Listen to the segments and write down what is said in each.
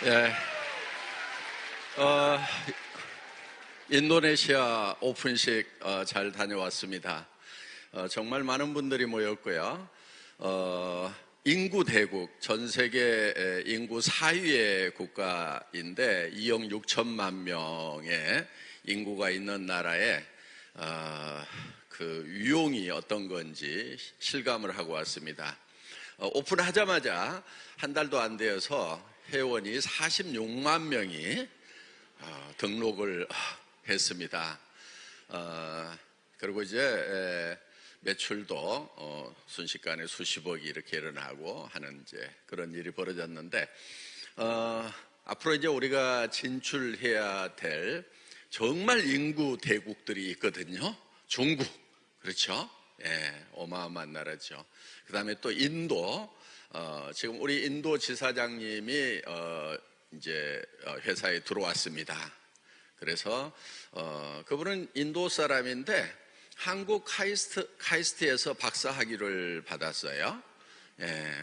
예, 어, 인도네시아 오픈식 잘 다녀왔습니다. 정말 많은 분들이 모였고요. 인구 대국, 전 세계 인구 4위의 국가인데 2억 6천만 명의 인구가 있는 나라에 그 위용이 어떤 건지 실감을 하고 왔습니다. 오픈하자마자 한 달도 안 되어서 회원이 46만 명이 등록을 했습니다. 그리고 이제 매출도 순식간에 수십억이 이렇게 일어나고 하는 이제 그런 일이 벌어졌는데, 앞으로 이제 우리가 진출해야 될 정말 인구 대국들이 있거든요. 중국, 그렇죠? 예, 어마어마한 나라죠. 그 다음에 또 인도, 지금 우리 인도 지사장님이 이제 회사에 들어왔습니다. 그래서 그분은 인도 사람인데 한국 카이스트에서 박사 학위를 받았어요. 예.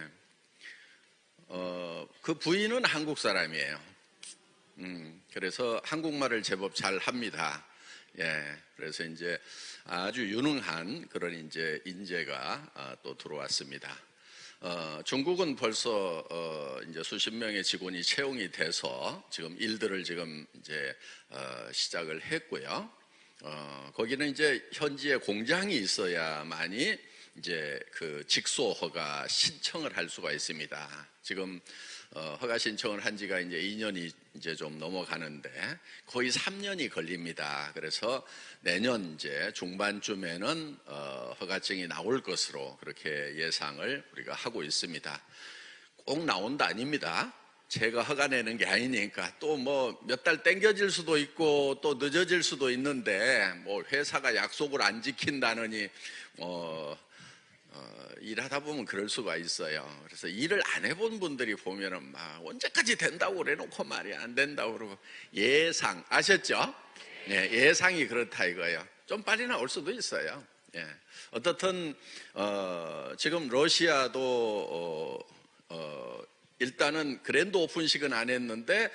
그 부인은 한국 사람이에요. 그래서 한국말을 제법 잘 합니다. 예. 그래서 이제 아주 유능한 그런 이제 인재가 또 들어왔습니다. 중국은 벌써 이제 수십 명의 직원이 채용이 돼서 지금 일들을 지금 이제 시작을 했고요. 거기는 이제 현지에 공장이 있어야만이 이제 그 직소 허가 신청을 할 수가 있습니다. 지금 허가 신청을 한 지가 이제 2년이 이제 좀 넘어가는데 거의 3년이 걸립니다. 그래서 내년 이제 중반쯤에는 허가증이 나올 것으로 그렇게 예상을 우리가 하고 있습니다. 꼭 나온다 아닙니다. 제가 허가 내는 게 아니니까 또 뭐 몇 달 땡겨질 수도 있고 또 늦어질 수도 있는데 뭐 회사가 약속을 안 지킨다느니 일하다 보면 그럴 수가 있어요. 그래서 일을 안 해본 분들이 보면은 막 언제까지 된다고 그래놓고 말이 안 된다고 그러고 예상 아셨죠? 예, 예상이 그렇다 이거예요. 좀 빨리 나올 수도 있어요. 예. 어떻든 지금 러시아도 일단은 그랜드 오픈식은 안 했는데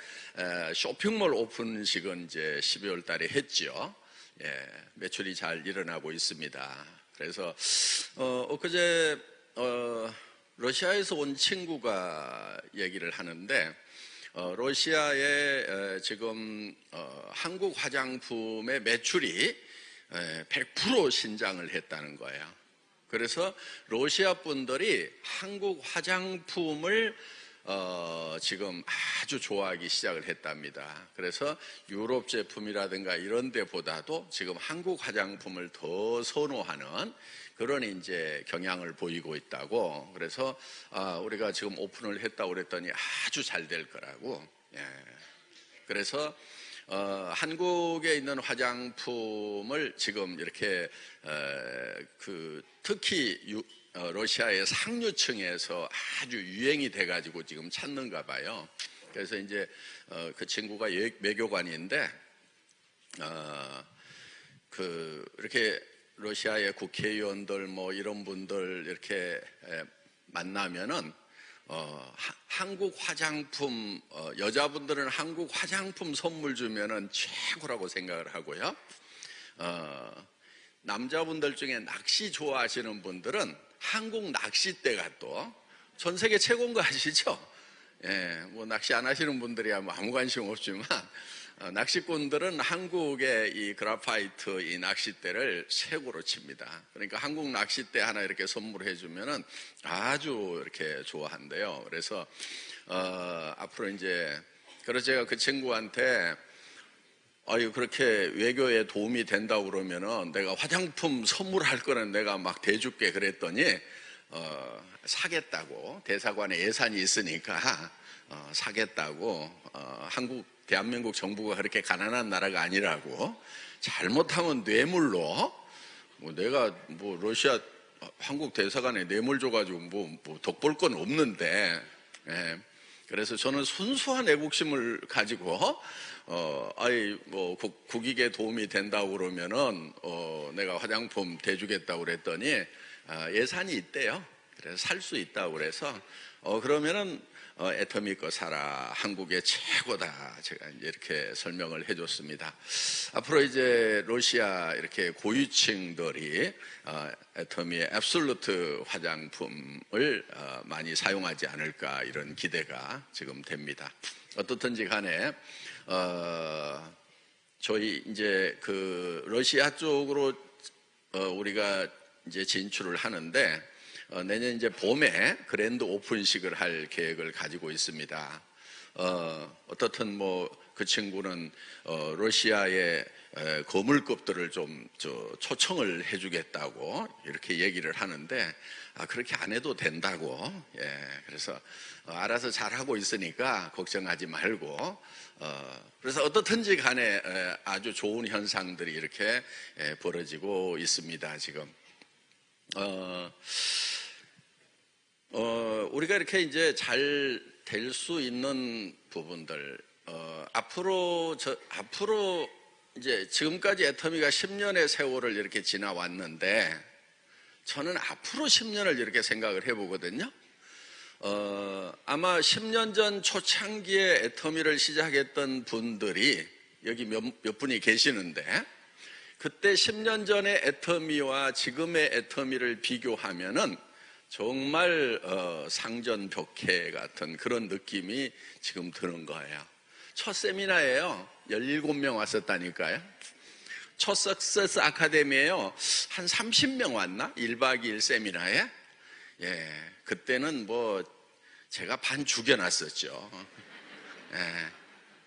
쇼핑몰 오픈식은 이제 12월 달에 했죠. 예, 매출이 잘 일어나고 있습니다. 그래서 엊그제 러시아에서 온 친구가 얘기를 하는데 러시아의 지금 한국 화장품의 매출이 100% 신장을 했다는 거예요. 그래서 러시아 분들이 한국 화장품을 지금 아주 좋아하기 시작을 했답니다. 그래서 유럽 제품이라든가 이런 데보다도 지금 한국 화장품을 더 선호하는 그런 이제 경향을 보이고 있다고. 그래서 우리가 지금 오픈을 했다고 그랬더니 아주 잘 될 거라고. 예. 그래서 한국에 있는 화장품을 지금 이렇게 특히 러시아의 상류층에서 아주 유행이 돼가지고 지금 찾는가 봐요. 그래서 이제 그 친구가 외교관인데 이렇게 러시아의 국회의원들 뭐 이런 분들 이렇게 만나면은 한국 화장품 여자분들은 한국 화장품 선물 주면은 최고라고 생각을 하고요. 남자분들 중에 낚시 좋아하시는 분들은 한국 낚싯대가 또 전 세계 최고인 거 아시죠? 예, 뭐 낚시 안 하시는 분들이야 뭐 아무 관심 없지만 낚시꾼들은 한국의 이 그라파이트 이 낚싯대를 최고로 칩니다. 그러니까 한국 낚싯대 하나 이렇게 선물해 주면은 아주 이렇게 좋아한대요. 그래서 앞으로 이제 그래서 제가 그 친구한테 그렇게 외교에 도움이 된다고 그러면은 내가 화장품 선물할 거는 내가 막 대줄게 그랬더니 사겠다고. 대사관에 예산이 있으니까 사겠다고. 대한민국 정부가 그렇게 가난한 나라가 아니라고. 잘못하면 뇌물로 뭐 내가 뭐 러시아 한국 대사관에 뇌물 줘가지고 뭐 덕볼 건 없는데. 예. 그래서 저는 순수한 애국심을 가지고 뭐 국익에 도움이 된다고 그러면은 내가 화장품 대주겠다고 그랬더니 예산이 있대요. 그래서 살 수 있다고 그래서 그러면은 애터미 거 사라, 한국의 최고다, 제가 이제 이렇게 설명을 해줬습니다. 앞으로 이제 러시아 이렇게 고위층들이 애터미의 앱솔루트 화장품을 많이 사용하지 않을까, 이런 기대가 지금 됩니다. 어떻든지 간에 저희 이제 그 러시아 쪽으로 우리가 이제 진출을 하는데, 내년 이제 봄에 그랜드 오픈식을 할 계획을 가지고 있습니다. 어떻든 뭐 그 친구는 러시아의 거물급들을 좀 초청을 해주겠다고 이렇게 얘기를 하는데, 그렇게 안 해도 된다고. 그래서 알아서 잘하고 있으니까 걱정하지 말고, 그래서 어떻든지 간에 아주 좋은 현상들이 이렇게 벌어지고 있습니다, 지금. 우리가 이렇게 이제 잘 될 수 있는 부분들, 앞으로 이제 지금까지 애터미가 10년의 세월을 이렇게 지나왔는데, 저는 앞으로 10년을 이렇게 생각을 해보거든요. 아마 10년 전 초창기에 애터미를 시작했던 분들이 여기 몇 분이 계시는데, 그때 10년 전의 애터미와 지금의 애터미를 비교하면은 정말 상전벽해 같은 그런 느낌이 지금 드는 거예요. 첫 세미나에요, 17명 왔었다니까요. 첫 석세스 아카데미에요, 한 30명 왔나? 1박 2일 세미나에. 그때는 뭐 제가 반 죽여놨었죠.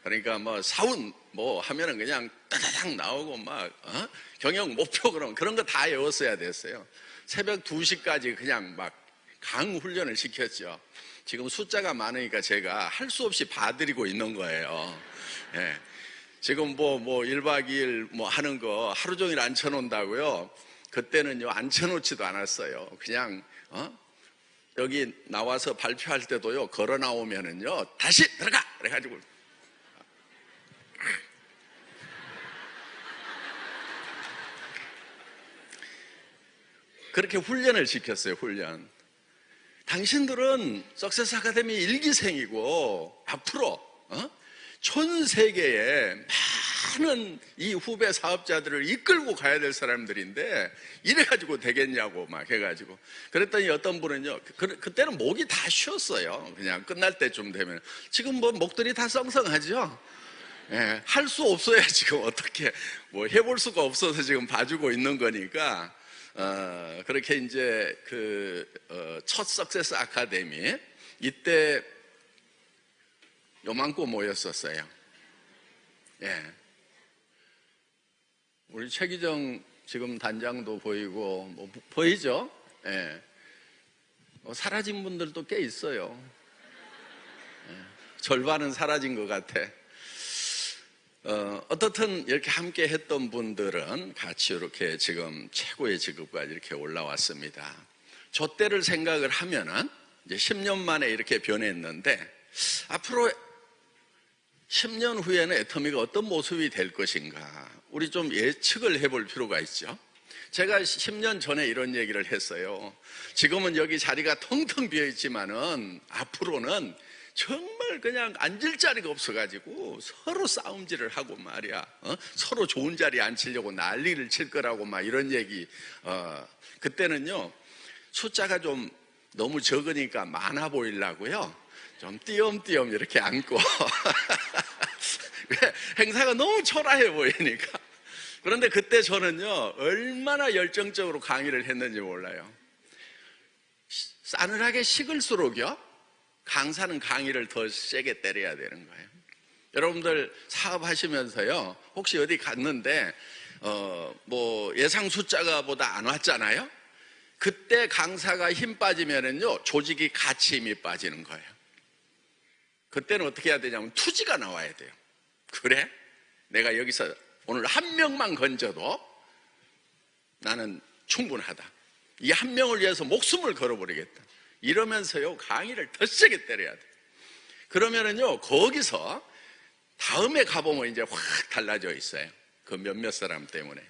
그러니까 뭐 사운 뭐 하면은 그냥 따다닥 나오고 막 경영 목표 그런 거 다 외웠어야 됐어요. 새벽 2시까지 그냥 막 강훈련을 시켰죠. 지금 숫자가 많으니까 제가 할 수 없이 봐드리고 있는 거예요. 지금 뭐 1박 2일 뭐 하는 거 하루 종일 앉혀놓는다고요. 그때는요, 앉혀놓지도 않았어요. 그냥 여기 나와서 발표할 때도요, 걸어 나오면은요, 다시 들어가! 그래가지고 그렇게 훈련을 시켰어요, 훈련. 당신들은 석세스 아카데미 1기생이고 앞으로 전 세계에 많은 이 후배 사업자들을 이끌고 가야 될 사람들인데 이래가지고 되겠냐고 막 해가지고. 그랬더니 어떤 분은요, 그때는 목이 다 쉬었어요. 그냥 끝날 때쯤 되면. 지금 뭐 목들이 다 썽썽하죠. 할 수 없어야 지금 어떻게 뭐 해볼 수가 없어서 지금 봐주고 있는 거니까. 그렇게 이제 첫 석세스 아카데미, 이때 요만큼 모였었어요. 우리 최기정 지금 단장도 보이고, 뭐 보이죠? 사라진 분들도 꽤 있어요. 절반은 사라진 것 같아. 어떻든 이렇게 함께 했던 분들은 같이 이렇게 지금 최고의 직급까지 이렇게 올라왔습니다. 저 때를 생각을 하면은 이제 10년 만에 이렇게 변했는데, 앞으로 10년 후에는 애터미가 어떤 모습이 될 것인가, 우리 좀 예측을 해볼 필요가 있죠. 제가 10년 전에 이런 얘기를 했어요. 지금은 여기 자리가 텅텅 비어 있지만은 앞으로는 정말 그냥 앉을 자리가 없어가지고 서로 싸움질을 하고 말이야. 서로 좋은 자리에 앉히려고 난리를 칠 거라고 막 이런 얘기. 그때는요, 숫자가 좀 너무 적으니까 많아 보이려고요, 좀 띄엄띄엄 이렇게 앉고 행사가 너무 초라해 보이니까. 그런데 그때 저는요, 얼마나 열정적으로 강의를 했는지 몰라요. 싸늘하게 식을수록요, 강사는 강의를 더 세게 때려야 되는 거예요. 여러분들 사업하시면서요, 혹시 어디 갔는데 뭐 예상 숫자가 보다 안 왔잖아요. 그때 강사가 힘 빠지면은요, 조직이 같이 힘이 빠지는 거예요. 그때는 어떻게 해야 되냐면 투지가 나와야 돼요. 그래? 내가 여기서 오늘 한 명만 건져도 나는 충분하다. 이 한 명을 위해서 목숨을 걸어버리겠다. 이러면서요, 강의를 더 세게 때려야 돼. 그러면은요, 거기서 다음에 가보면 이제 확 달라져 있어요. 그 몇몇 사람 때문에.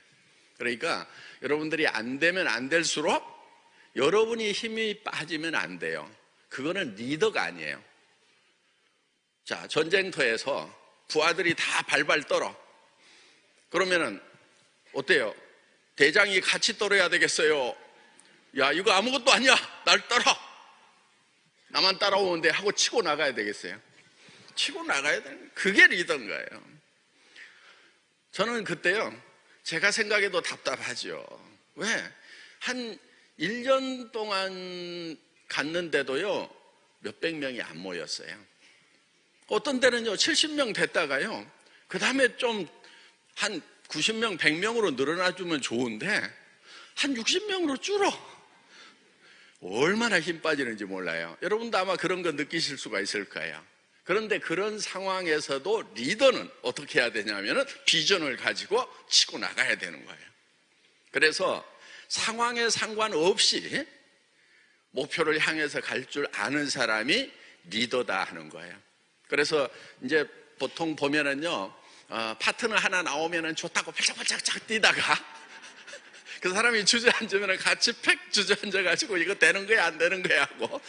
그러니까 여러분들이 안 되면 안 될수록 여러분이 힘이 빠지면 안 돼요. 그거는 리더가 아니에요. 자, 전쟁터에서 부하들이 다 발발 떨어. 그러면은 어때요? 대장이 같이 떨어야 되겠어요? 야, 이거 아무것도 아니야. 날 따라. 나만 따라오는데 하고 치고 나가야 되겠어요? 치고 나가야 되는, 그게 리더인 거예요. 저는 그때요, 제가 생각해도 답답하죠. 왜? 한 1년 동안 갔는데도요, 몇백 명이 안 모였어요. 어떤 때는요, 70명 됐다가요, 그 다음에 좀 한 90명, 100명으로 늘어나주면 좋은데, 한 60명으로 줄어. 얼마나 힘 빠지는지 몰라요. 여러분도 아마 그런 거 느끼실 수가 있을 거예요. 그런데 그런 상황에서도 리더는 어떻게 해야 되냐면은 비전을 가지고 치고 나가야 되는 거예요. 그래서 상황에 상관없이 목표를 향해서 갈 줄 아는 사람이 리더다 하는 거예요. 그래서 이제 보통 보면은요, 파트너 하나 나오면은 좋다고 팔짝팔짝 뛰다가 그 사람이 주저앉으면 같이 팩 주저앉아가지고 이거 되는 거야 안 되는 거야 하고,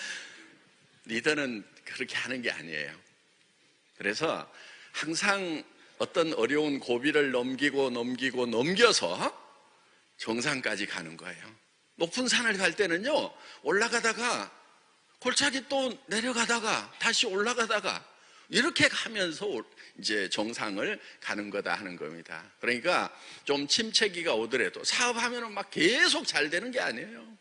리더는 그렇게 하는 게 아니에요. 그래서 항상 어떤 어려운 고비를 넘겨서 정상까지 가는 거예요. 높은 산을 갈 때는요, 올라가다가 골짜기 또 내려가다가 다시 올라가다가 이렇게 가면서 이제 정상을 가는 거다 하는 겁니다. 그러니까 좀 침체기가 오더라도 사업하면은 막 계속 잘 되는 게 아니에요.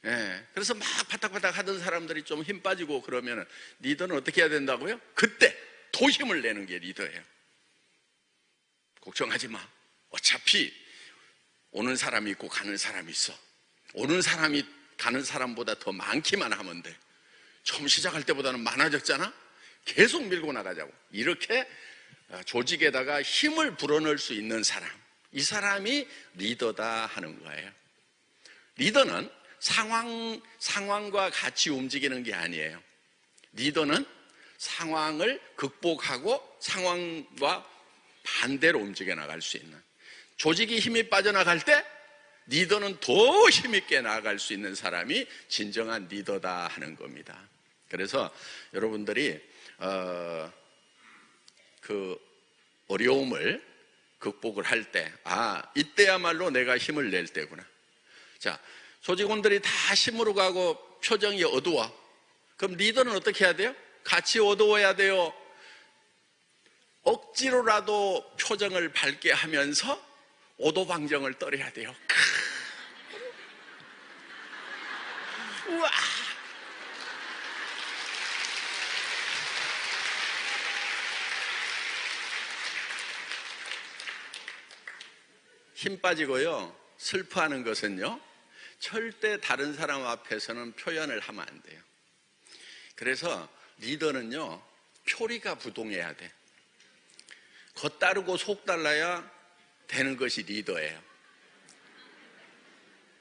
예, 그래서 막 바닥바닥 하던 사람들이 좀 힘 빠지고 그러면은 리더는 어떻게 해야 된다고요? 그때 더 힘을 내는 게 리더예요. 걱정하지 마. 어차피 오는 사람이 있고 가는 사람이 있어. 오는 사람이 가는 사람보다 더 많기만 하면 돼. 처음 시작할 때보다는 많아졌잖아? 계속 밀고 나가자고. 이렇게 조직에다가 힘을 불어넣을 수 있는 사람, 이 사람이 리더다 하는 거예요. 리더는 상황과 같이 움직이는 게 아니에요. 리더는 상황을 극복하고 상황과 반대로 움직여 나갈 수 있는, 조직이 힘이 빠져나갈 때 리더는 더 힘있게 나아갈 수 있는 사람이 진정한 리더다 하는 겁니다. 그래서 여러분들이 그 어려움을 극복을 할 때, 이때야말로 내가 힘을 낼 때구나. 자, 조직원들이 다 힘으로 가고 표정이 어두워. 그럼 리더는 어떻게 해야 돼요? 같이 어두워야 돼요. 억지로라도 표정을 밝게 하면서 오도방정을 떨어야 돼요. 우와! 힘 빠지고요, 슬퍼하는 것은요, 절대 다른 사람 앞에서는 표현을 하면 안 돼요. 그래서 리더는요, 표리가 부동해야 돼. 겉 따르고 속 달라야 되는 것이 리더예요.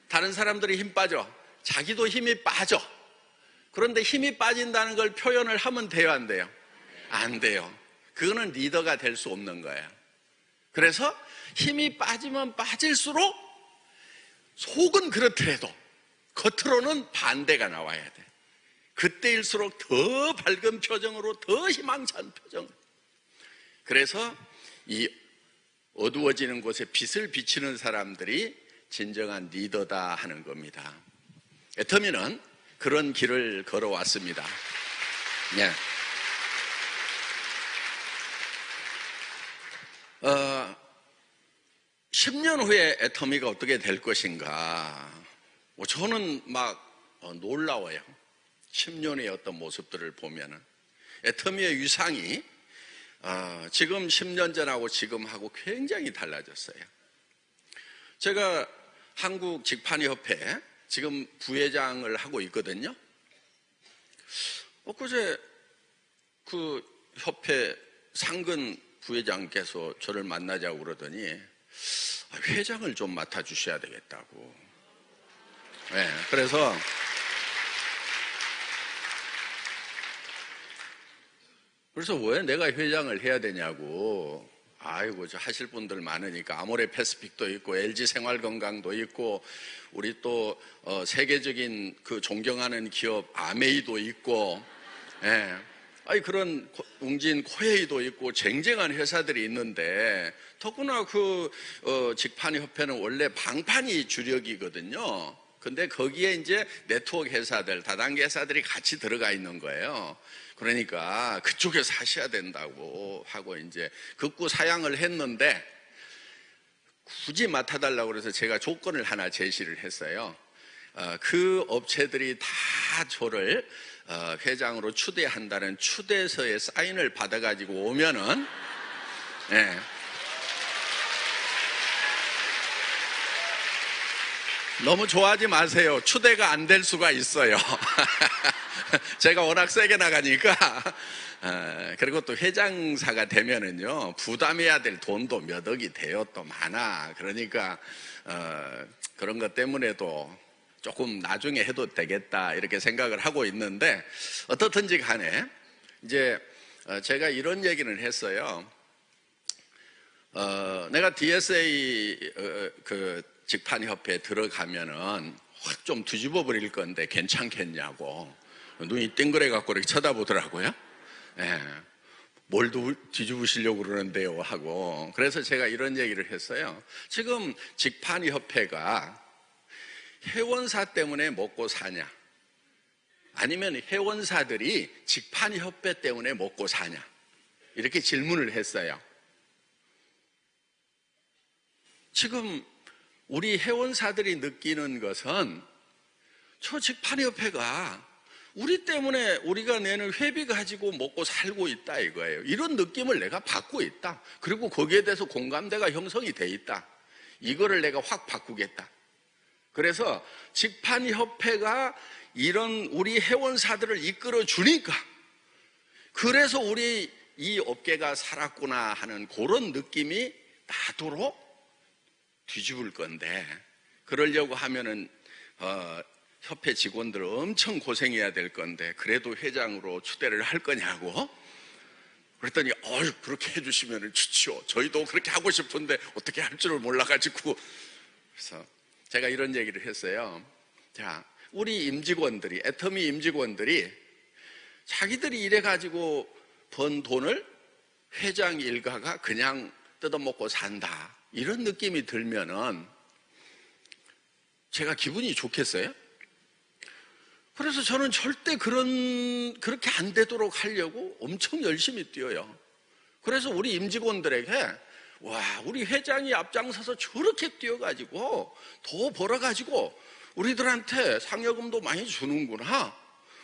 다른 사람들이 힘 빠져, 자기도 힘이 빠져. 그런데 힘이 빠진다는 걸 표현을 하면 돼요, 안 돼요? 안 돼요. 그거는 리더가 될 수 없는 거예요. 그래서 힘이 빠지면 빠질수록 속은 그렇더라도 겉으로는 반대가 나와야 돼. 그때일수록 더 밝은 표정으로, 더 희망찬 표정. 그래서 이 어두워지는 곳에 빛을 비치는 사람들이 진정한 리더다 하는 겁니다. 애터미는 그런 길을 걸어왔습니다. 네. 10년 후에 애터미가 어떻게 될 것인가, 저는 막 놀라워요. 10년의 어떤 모습들을 보면은 애터미의 위상이 지금 10년 전하고 지금하고 굉장히 달라졌어요. 제가 한국 직판협회 지금 부회장을 하고 있거든요. 엊그제 그 협회 상근 부회장께서 저를 만나자고 그러더니 회장을 좀 맡아주셔야 되겠다고. 네, 그래서 왜 내가 회장을 해야 되냐고. 아이고, 저 하실 분들 많으니까 아모레 패시픽도 있고 LG 생활건강도 있고 우리 또 세계적인 그 존경하는 기업 아메이도 있고, 예. 아니 그런 웅진 코웨이도 있고 쟁쟁한 회사들이 있는데 더구나 직판협회는 원래 방판이 주력이거든요. 근데 거기에 이제 네트워크 회사들, 다단계 회사들이 같이 들어가 있는 거예요. 그러니까 그쪽에서 하셔야 된다고 하고 이제 극구 사양을 했는데 굳이 맡아달라고 그래서 제가 조건을 하나 제시를 했어요. 그 업체들이 다 저를 회장으로 추대한다는 추대서에 사인을 받아가지고 오면은, 예. 너무 좋아하지 마세요. 추대가 안 될 수가 있어요. 제가 워낙 세게 나가니까. 그리고 또 회장사가 되면은요, 부담해야 될 돈도 몇 억이 돼요. 또 많아. 그러니까, 그런 것 때문에도 조금 나중에 해도 되겠다. 이렇게 생각을 하고 있는데, 어떻든지 간에, 이제, 제가 이런 얘기를 했어요. 내가 DSA, 직판협회에 들어가면은 확 좀 뒤집어 버릴 건데 괜찮겠냐고. 눈이 띵그레 갖고 이렇게 쳐다보더라고요. 예. 뭘 뒤집으시려고 그러는데요 하고. 그래서 제가 이런 얘기를 했어요. 지금 직판협회가 회원사 때문에 먹고 사냐, 아니면 회원사들이 직판협회 때문에 먹고 사냐, 이렇게 질문을 했어요. 지금 우리 회원사들이 느끼는 것은 저 직판협회가 우리 때문에 우리가 내는 회비 가지고 먹고 살고 있다 이거예요. 이런 느낌을 내가 받고 있다. 그리고 거기에 대해서 공감대가 형성이 돼 있다. 이거를 내가 확 바꾸겠다. 그래서 직판협회가 이런 우리 회원사들을 이끌어 주니까, 그래서 우리 이 업계가 살았구나 하는 그런 느낌이 나도록 뒤집을 건데, 그러려고 하면은 협회 직원들 엄청 고생해야 될 건데 그래도 회장으로 추대를 할 거냐고. 그랬더니 그렇게 해주시면 좋죠. 저희도 그렇게 하고 싶은데 어떻게 할 줄을 몰라가지고. 그래서 제가 이런 얘기를 했어요. 자, 우리 임직원들이, 애터미 임직원들이 자기들이 일해가지고 번 돈을 회장 일가가 그냥 뜯어먹고 산다, 이런 느낌이 들면은 제가 기분이 좋겠어요? 그래서 저는 절대 그렇게 안 되도록 하려고 엄청 열심히 뛰어요. 그래서 우리 임직원들에게, 와, 우리 회장이 앞장서서 저렇게 뛰어가지고 더 벌어가지고 우리들한테 상여금도 많이 주는구나,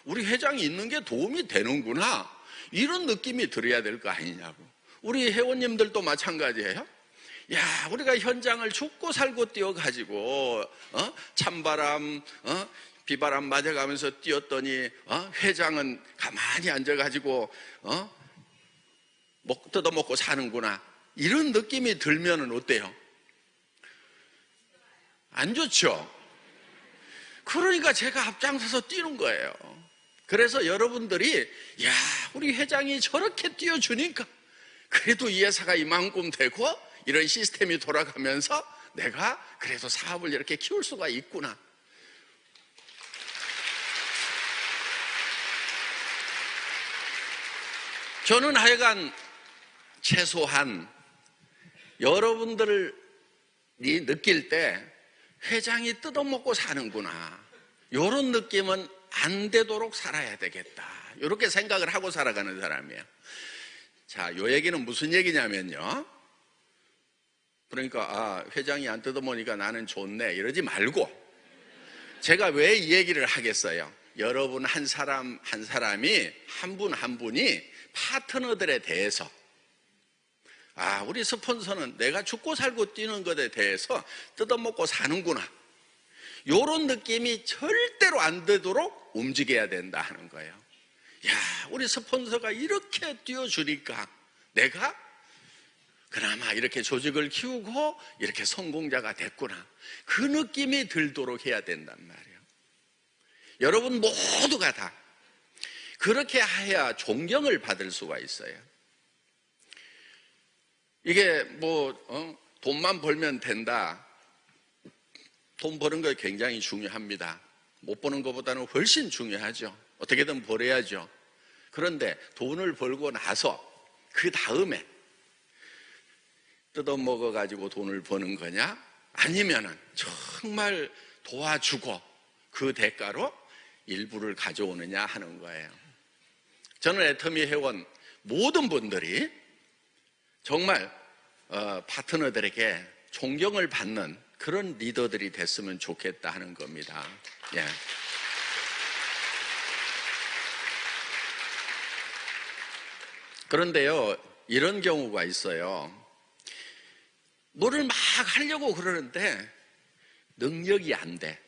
우리 회장이 있는 게 도움이 되는구나, 이런 느낌이 들어야 될 거 아니냐고. 우리 회원님들도 마찬가지예요. 야, 우리가 현장을 죽고 살고 뛰어가지고 찬바람, 비바람 맞아가면서 뛰었더니 회장은 가만히 앉아가지고 뜯어먹고 사는구나, 이런 느낌이 들면은 어때요? 안 좋죠? 그러니까 제가 앞장서서 뛰는 거예요. 그래서 여러분들이, 야, 우리 회장이 저렇게 뛰어주니까 그래도 이 회사가 이만큼 되고 이런 시스템이 돌아가면서 내가 그래도 사업을 이렇게 키울 수가 있구나. 저는 하여간 최소한 여러분들이 느낄 때 회장이 뜯어먹고 사는구나, 이런 느낌은 안 되도록 살아야 되겠다, 이렇게 생각을 하고 살아가는 사람이에요. 자, 요 얘기는 무슨 얘기냐면요, 그러니까 회장이 안 뜯어먹으니까 나는 좋네, 이러지 말고, 제가 왜 이 얘기를 하겠어요? 여러분 한 사람 한 사람이, 한 분 한 분이 파트너들에 대해서, 우리 스폰서는 내가 죽고 살고 뛰는 것에 대해서 뜯어먹고 사는구나, 이런 느낌이 절대로 안 되도록 움직여야 된다 하는 거예요. 야, 우리 스폰서가 이렇게 뛰어주니까 내가 그나마 이렇게 조직을 키우고 이렇게 성공자가 됐구나, 그 느낌이 들도록 해야 된단 말이에요. 여러분 모두가 다 그렇게 해야 존경을 받을 수가 있어요. 이게 돈만 벌면 된다, 돈 버는 거 굉장히 중요합니다. 못 버는 것보다는 훨씬 중요하죠. 어떻게든 벌어야죠. 그런데 돈을 벌고 나서 그 다음에 뜯어먹어가지고 돈을 버는 거냐? 아니면은 정말 도와주고 그 대가로 일부를 가져오느냐 하는 거예요. 저는 애터미 회원 모든 분들이 정말 파트너들에게 존경을 받는 그런 리더들이 됐으면 좋겠다 하는 겁니다. 예. 그런데요, 이런 경우가 있어요. 뭐를 막 하려고 그러는데 능력이 안 돼.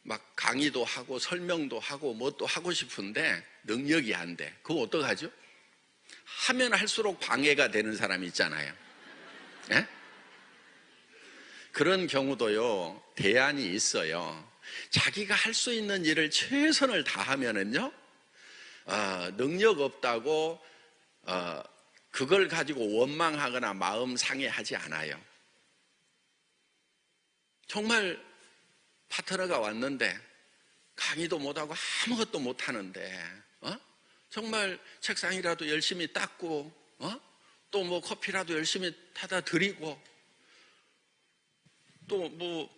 막 강의도 하고 설명도 하고 뭐 또 하고 싶은데 능력이 안 돼. 그거 어떡하죠? 하면 할수록 방해가 되는 사람이 있잖아요. 예? 그런 경우도요, 대안이 있어요. 자기가 할 수 있는 일을 최선을 다하면은요, 능력 없다고 그걸 가지고 원망하거나 마음 상해하지 않아요. 정말 파트너가 왔는데 강의도 못하고 아무것도 못하는데 정말 책상이라도 열심히 닦고 또 뭐 커피라도 열심히 타다 드리고 또 뭐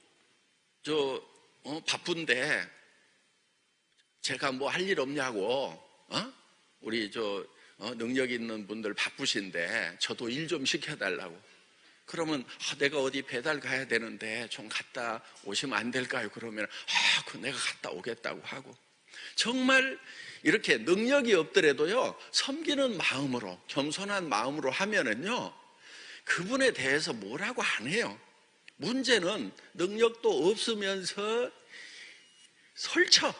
바쁜데 제가 뭐 할 일 없냐고 우리 능력 있는 분들 바쁘신데 저도 일 좀 시켜달라고. 그러면 내가 어디 배달 가야 되는데 좀 갔다 오시면 안 될까요? 그러면 그 내가 갔다 오겠다고 하고. 정말 이렇게 능력이 없더라도요, 섬기는 마음으로, 겸손한 마음으로 하면은요, 그분에 대해서 뭐라고 안 해요. 문제는 능력도 없으면서 설쳐.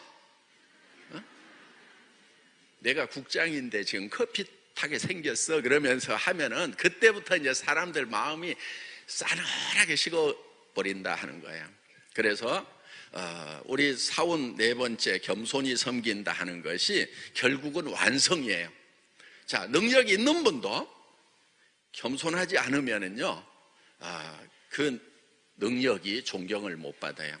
내가 국장인데 지금 커피 타게 생겼어 그러면서 하면은 그때부터 이제 사람들 마음이 싸늘하게 식어버린다 하는 거예요. 그래서 우리 사원 네 번째 겸손히 섬긴다 하는 것이 결국은 완성이에요. 자, 능력이 있는 분도 겸손하지 않으면은요, 그 능력이 존경을 못 받아요.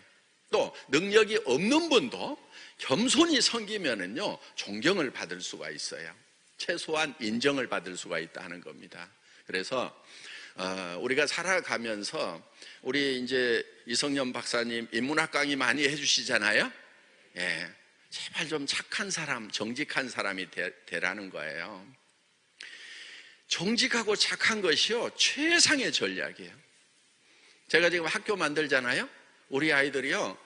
또 능력이 없는 분도 겸손히 섬기면은요, 존경을 받을 수가 있어요. 최소한 인정을 받을 수가 있다 하는 겁니다. 그래서 우리가 살아가면서 우리 이제 이성년 박사님 인문학 강의 많이 해주시잖아요. 예, 제발 좀 착한 사람, 정직한 사람이 되라는 거예요. 정직하고 착한 것이요, 최상의 전략이에요. 제가 지금 학교 만들잖아요. 우리 아이들이요,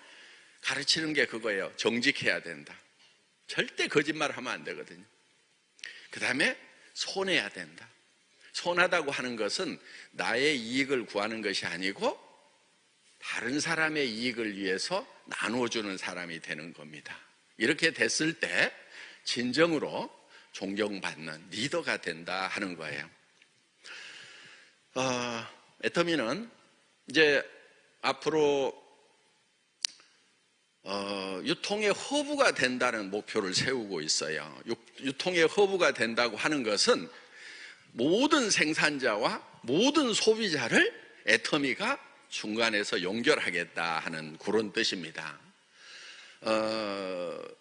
가르치는 게 그거예요. 정직해야 된다. 절대 거짓말하면 안 되거든요. 그 다음에 손해야 된다. 손하다고 하는 것은 나의 이익을 구하는 것이 아니고 다른 사람의 이익을 위해서 나눠주는 사람이 되는 겁니다. 이렇게 됐을 때 진정으로 존경받는 리더가 된다 하는 거예요. 애터미는 이제 앞으로 유통의 허브가 된다는 목표를 세우고 있어요. 유통의 허브가 된다고 하는 것은 모든 생산자와 모든 소비자를 애터미가 중간에서 연결하겠다 하는 그런 뜻입니다.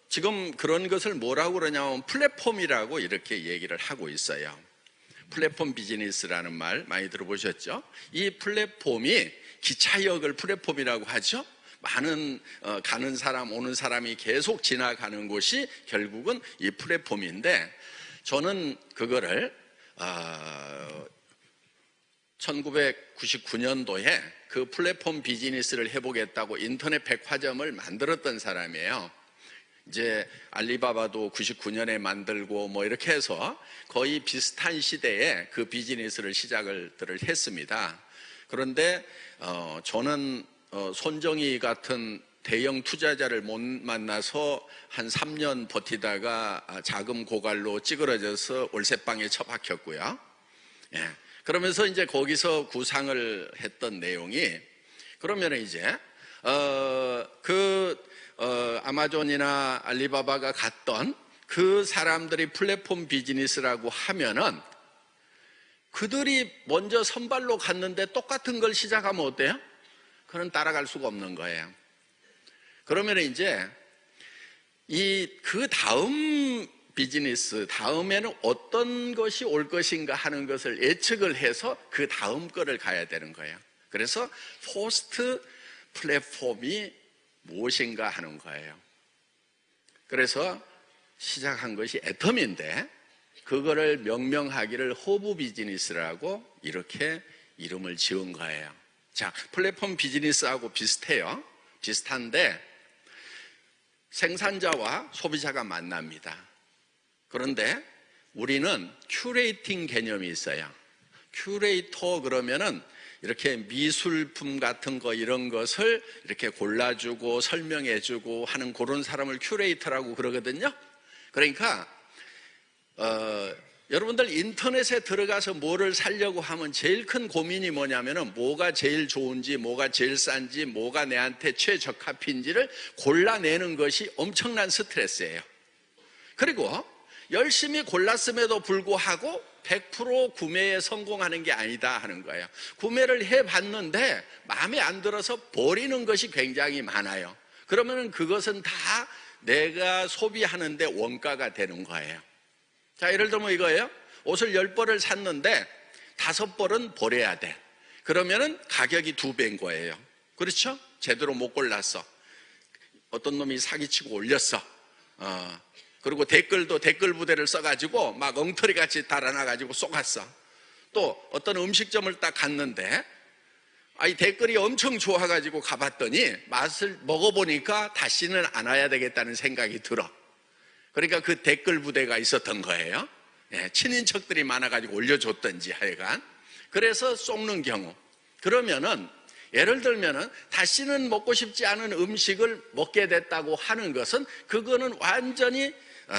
지금 그런 것을 뭐라고 그러냐면 플랫폼이라고 이렇게 얘기를 하고 있어요. 플랫폼 비즈니스라는 말 많이 들어보셨죠? 이 플랫폼이 기차역을 플랫폼이라고 하죠. 많은 가는 사람 오는 사람이 계속 지나가는 곳이 결국은 이 플랫폼인데, 저는 그거를 1999년도에 그 플랫폼 비즈니스를 해보겠다고 인터넷 백화점을 만들었던 사람이에요. 이제 알리바바도 99년에 만들고 뭐 이렇게 해서 거의 비슷한 시대에 그 비즈니스를 시작을 했습니다. 그런데 저는 손정희 같은 대형 투자자를 못 만나서 한 3년 버티다가 자금 고갈로 찌그러져서 월세방에 처박혔고요. 예. 그러면서 이제 거기서 구상을 했던 내용이, 그러면 이제 아마존이나 알리바바가 갔던 그 사람들이 플랫폼 비즈니스라고 하면은 그들이 먼저 선발로 갔는데 똑같은 걸 시작하면 어때요? 그건 따라갈 수가 없는 거예요. 그러면 이제 그 다음 비즈니스, 다음에는 어떤 것이 올 것인가 하는 것을 예측을 해서 그 다음 거를 가야 되는 거예요. 그래서 포스트 플랫폼이 무엇인가 하는 거예요. 그래서 시작한 것이 애텀인데 그거를 명명하기를 허브 비즈니스라고 이렇게 이름을 지은 거예요. 자, 플랫폼 비즈니스하고 비슷해요. 비슷한데 생산자와 소비자가 만납니다. 그런데 우리는 큐레이팅 개념이 있어요. 큐레이터 그러면은 이렇게 미술품 같은 거 이런 것을 이렇게 골라주고 설명해주고 하는 그런 사람을 큐레이터라고 그러거든요. 그러니까 여러분들 인터넷에 들어가서 뭐를 사려고 하면 제일 큰 고민이 뭐냐면은 뭐가 제일 좋은지, 뭐가 제일 싼지, 뭐가 내한테 최적합인지를 골라내는 것이 엄청난 스트레스예요. 그리고 열심히 골랐음에도 불구하고 100% 구매에 성공하는 게 아니다 하는 거예요. 구매를 해봤는데 마음에 안 들어서 버리는 것이 굉장히 많아요. 그러면은 그것은 다 내가 소비하는데 원가가 되는 거예요. 자, 예를 들면 이거예요. 옷을 10벌을 샀는데 5벌은 버려야 돼. 그러면은 가격이 2배인 거예요. 그렇죠? 제대로 못 골랐어. 어떤 놈이 사기치고 올렸어. 그리고 댓글도 댓글 부대를 써가지고 막 엉터리같이 달아나가지고 쏘갔어. 또 어떤 음식점을 딱 갔는데 이 댓글이 엄청 좋아가지고 가봤더니 맛을 먹어보니까 다시는 안 와야 되겠다는 생각이 들어. 그러니까 그 댓글 부대가 있었던 거예요. 친인척들이 많아가지고 올려줬던지 하여간. 그래서 쏘는 경우. 그러면은 예를 들면은 다시는 먹고 싶지 않은 음식을 먹게 됐다고 하는 것은 그거는 완전히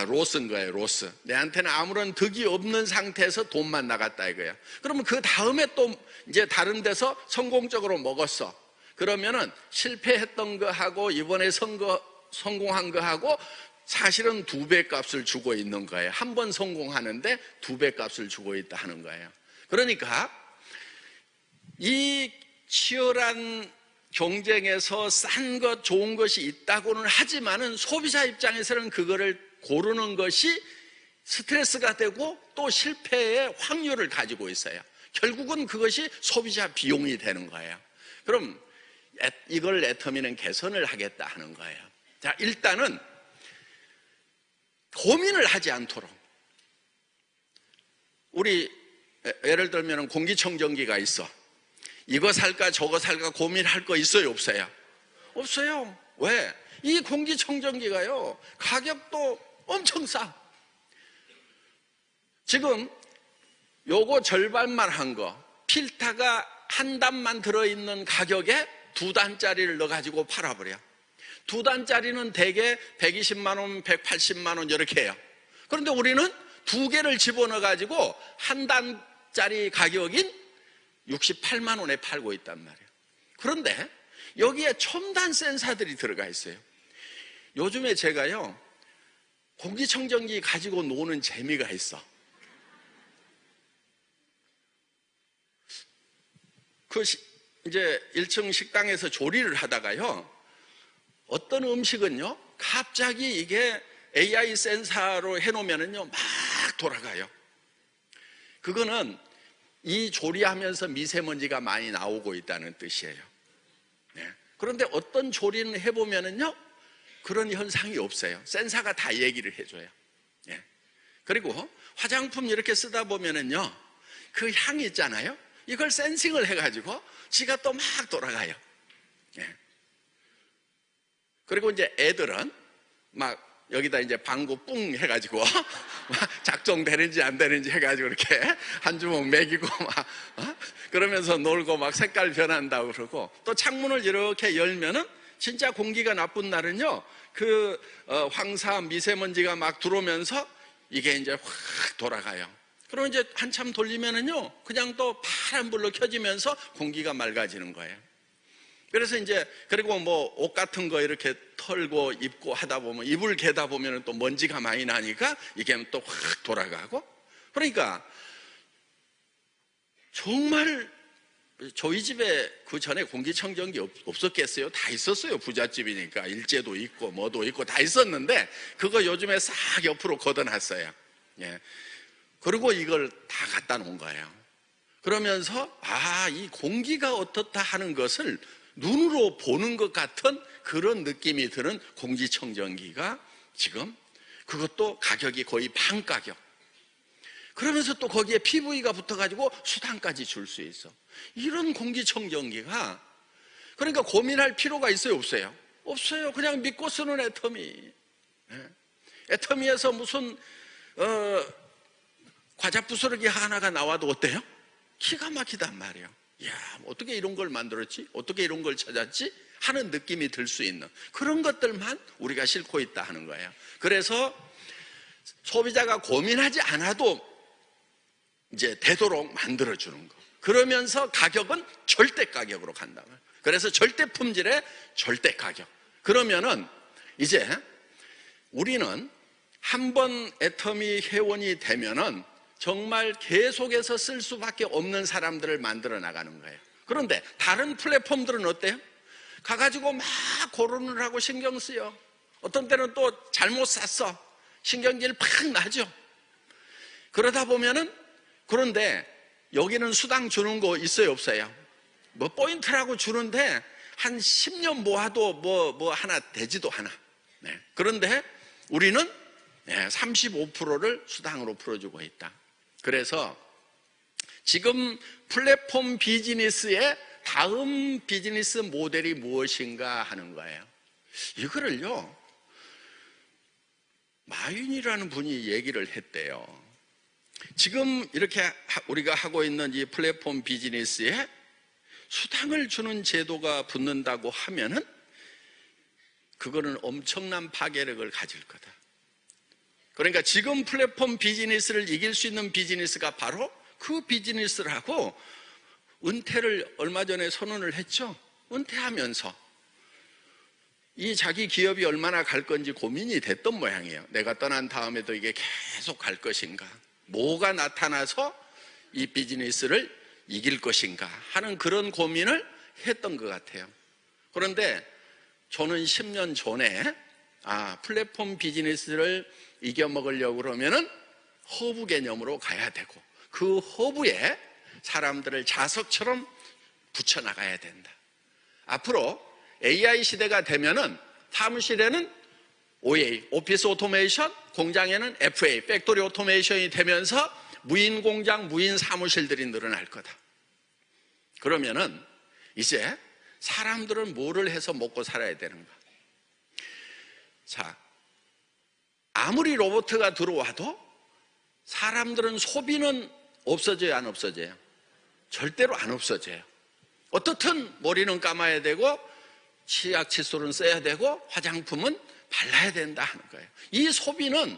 로스인 거예요. 로스. 내한테는 아무런 득이 없는 상태에서 돈만 나갔다 이거예요. 그러면 그 다음에 또 이제 다른 데서 성공적으로 먹었어. 그러면은 실패했던 거하고 이번에 성공한 거하고 사실은 2배 값을 주고 있는 거예요. 한 번 성공하는데 2배 값을 주고 있다 하는 거예요. 그러니까 이 치열한 경쟁에서 싼 것, 좋은 것이 있다고는 하지만은 소비자 입장에서는 그거를 고르는 것이 스트레스가 되고 또 실패의 확률을 가지고 있어요. 결국은 그것이 소비자 비용이 되는 거예요. 그럼 이걸 애터미는 개선을 하겠다 하는 거예요. 자, 일단은 고민을 하지 않도록. 우리 예를 들면 공기청정기가 있어. 이거 살까 저거 살까 고민할 거 있어요 없어요? 없어요. 왜? 이 공기청정기가요 가격도 엄청 싸. 지금 요거 절반만 한 거 필터가 한 단만 들어있는 가격에 2단짜리를 넣어가지고 팔아버려. 2단짜리는 대개 120만 원, 180만 원 이렇게 해요. 그런데 우리는 2개를 집어넣어가지고 한 단짜리 가격인 68만 원에 팔고 있단 말이에요. 그런데 여기에 첨단 센서들이 들어가 있어요. 요즘에 제가요 공기청정기 가지고 노는 재미가 있어. 이제 1층 식당에서 조리를 하다가요 어떤 음식은요 갑자기 이게 AI 센서로 해놓으면요 막 돌아가요. 그거는 이 조리하면서 미세먼지가 많이 나오고 있다는 뜻이에요. 그런데 어떤 조리는 해보면요 그런 현상이 없어요. 센서가 다 얘기를 해줘요. 그리고 화장품 이렇게 쓰다 보면은요 그 향이 있잖아요. 이걸 센싱을 해가지고 지가 또 막 돌아가요. 그리고 이제 애들은 막 여기다 이제 방구 뿡 해가지고 작동되는지 안 되는지 해가지고 이렇게 한 주먹 먹이고 막 그러면서 놀고 막 색깔 변한다고 그러고 또 창문을 이렇게 열면은 진짜 공기가 나쁜 날은요 그 황사 미세먼지가 막 들어오면서 이게 이제 확 돌아가요. 그럼 이제 한참 돌리면은요 그냥 또 파란불로 켜지면서 공기가 맑아지는 거예요. 그래서 이제 그리고 뭐 옷 같은 거 이렇게 털고 입고 하다 보면 이불 개다 보면 또 먼지가 많이 나니까 이게 또 확 돌아가고. 그러니까 정말 저희 집에 그 전에 공기청정기 없었겠어요? 다 있었어요. 부잣집이니까 일제도 있고 뭐도 있고 다 있었는데 그거 요즘에 싹 옆으로 걷어놨어요. 예. 그리고 이걸 다 갖다 놓은 거예요. 그러면서 이 공기가 어떻다 하는 것을 눈으로 보는 것 같은 그런 느낌이 드는 공기청정기가 지금, 그것도 가격이 거의 반 가격. 그러면서 또 거기에 PV가 붙어가지고 수당까지 줄 수 있어. 이런 공기청정기가, 그러니까 고민할 필요가 있어요, 없어요? 없어요. 그냥 믿고 쓰는 애터미. 애터미에서 무슨 과자 부스러기 하나가 나와도 어때요? 기가 막히단 말이에요. 이야, 어떻게 이런 걸 만들었지? 어떻게 이런 걸 찾았지? 하는 느낌이 들 수 있는 그런 것들만 우리가 싣고 있다 하는 거예요. 그래서 소비자가 고민하지 않아도 이제 되도록 만들어주는 거. 그러면서 가격은 절대 가격으로 간다. 그래서 절대 품질의 절대 가격. 그러면은 이제 우리는 한번 애터미 회원이 되면은 정말 계속해서 쓸 수밖에 없는 사람들을 만들어 나가는 거예요. 그런데 다른 플랫폼들은 어때요? 가가지고 막 고르는 하고 신경 쓰여. 어떤 때는 또 잘못 샀어. 신경질 팍 나죠. 그러다 보면은, 그런데 여기는 수당 주는 거 있어요, 없어요? 뭐 포인트라고 주는데 한 10년 모아도 뭐 하나 되지도 않아. 네. 그런데 우리는 35%를 수당으로 풀어주고 있다. 그래서 지금 플랫폼 비즈니스의 다음 비즈니스 모델이 무엇인가 하는 거예요. 이거를요, 마윈이라는 분이 얘기를 했대요. 지금 이렇게 우리가 하고 있는 이 플랫폼 비즈니스에 수당을 주는 제도가 붙는다고 하면은 그거는 엄청난 파괴력을 가질 거다. 그러니까 지금 플랫폼 비즈니스를 이길 수 있는 비즈니스가 바로 그 비즈니스라고 은퇴를 얼마 전에 선언을 했죠. 은퇴하면서 이 자기 기업이 얼마나 갈 건지 고민이 됐던 모양이에요. 내가 떠난 다음에도 이게 계속 갈 것인가, 뭐가 나타나서 이 비즈니스를 이길 것인가 하는 그런 고민을 했던 것 같아요. 그런데 저는 10년 전에 플랫폼 비즈니스를 이겨먹으려고 그러면은 허브 개념으로 가야 되고, 그 허브에 사람들을 자석처럼 붙여나가야 된다. 앞으로 AI 시대가 되면은 사무실에는 OA, 오피스 오토메이션, 공장에는 FA, 팩토리 오토메이션이 되면서 무인 공장, 무인 사무실들이 늘어날 거다. 그러면은 이제 사람들은 뭐를 해서 먹고 살아야 되는가? 자, 아무리 로봇가 들어와도 사람들은 소비는 없어져요, 안 없어져요? 절대로 안 없어져요. 어떻든 머리는 감아야 되고 치약 칫솔은 써야 되고 화장품은 발라야 된다 하는 거예요. 이 소비는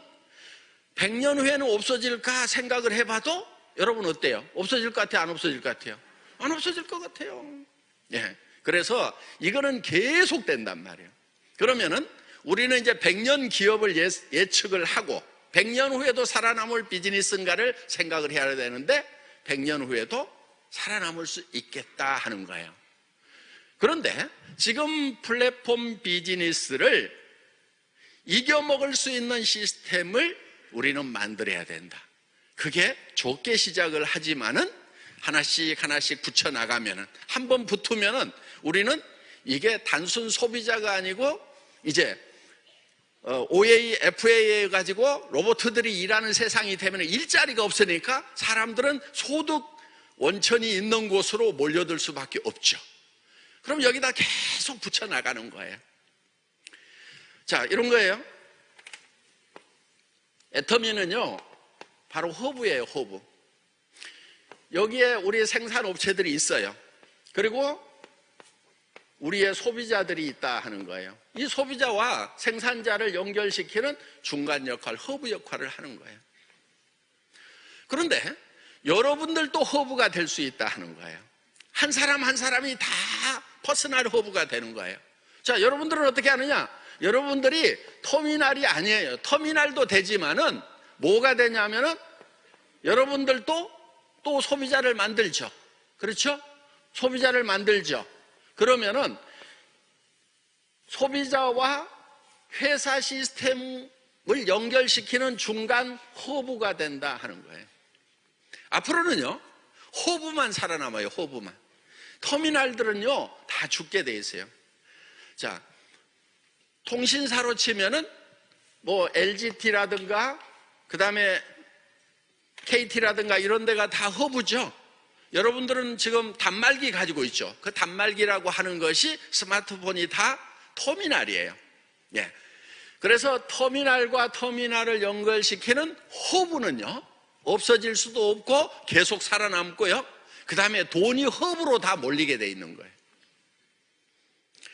100년 후에는 없어질까 생각을 해봐도 여러분 어때요? 없어질 것 같아요, 안 없어질 것 같아요? 안 없어질 것 같아요. 예. 그래서 이거는 계속 된단 말이에요. 그러면은 우리는 이제 100년 기업을 예측을 하고 100년 후에도 살아남을 비즈니스인가를 생각을 해야 되는데 100년 후에도 살아남을 수 있겠다 하는 거예요. 그런데 지금 플랫폼 비즈니스를 이겨먹을 수 있는 시스템을 우리는 만들어야 된다. 그게 좋게 시작을 하지만은 하나씩 하나씩 붙여나가면은, 한번 붙으면은 우리는 이게 단순 소비자가 아니고 이제 OA, FA 가지고 로봇들이 일하는 세상이 되면 일자리가 없으니까 사람들은 소득 원천이 있는 곳으로 몰려들 수밖에 없죠. 그럼 여기다 계속 붙여나가는 거예요. 자, 이런 거예요. 애터미는요, 바로 허브예요, 허브. 여기에 우리 생산업체들이 있어요. 그리고 우리의 소비자들이 있다 하는 거예요. 이 소비자와 생산자를 연결시키는 중간 역할, 허브 역할을 하는 거예요. 그런데 여러분들도 허브가 될 수 있다 하는 거예요. 한 사람 한 사람이 다 퍼스널 허브가 되는 거예요. 자, 여러분들은 어떻게 하느냐? 여러분들이 터미널이 아니에요. 터미널도 되지만은 뭐가 되냐면은 여러분들도 또 소비자를 만들죠. 그렇죠? 소비자를 만들죠. 그러면은 소비자와 회사 시스템을 연결시키는 중간 허브가 된다 하는 거예요. 앞으로는요, 허브만 살아남아요. 허브만. 터미널들은요 다 죽게 돼 있어요. 자, 통신사로 치면은 뭐 LGT라든가 그 다음에 KT라든가 이런 데가 다 허브죠. 여러분들은 지금 단말기 가지고 있죠. 그 단말기라고 하는 것이 스마트폰이 다 터미널이에요. 예. 그래서 터미널과 터미널을 연결시키는 허브는요 없어질 수도 없고 계속 살아남고요. 그 다음에 돈이 허브로 다 몰리게 돼 있는 거예요.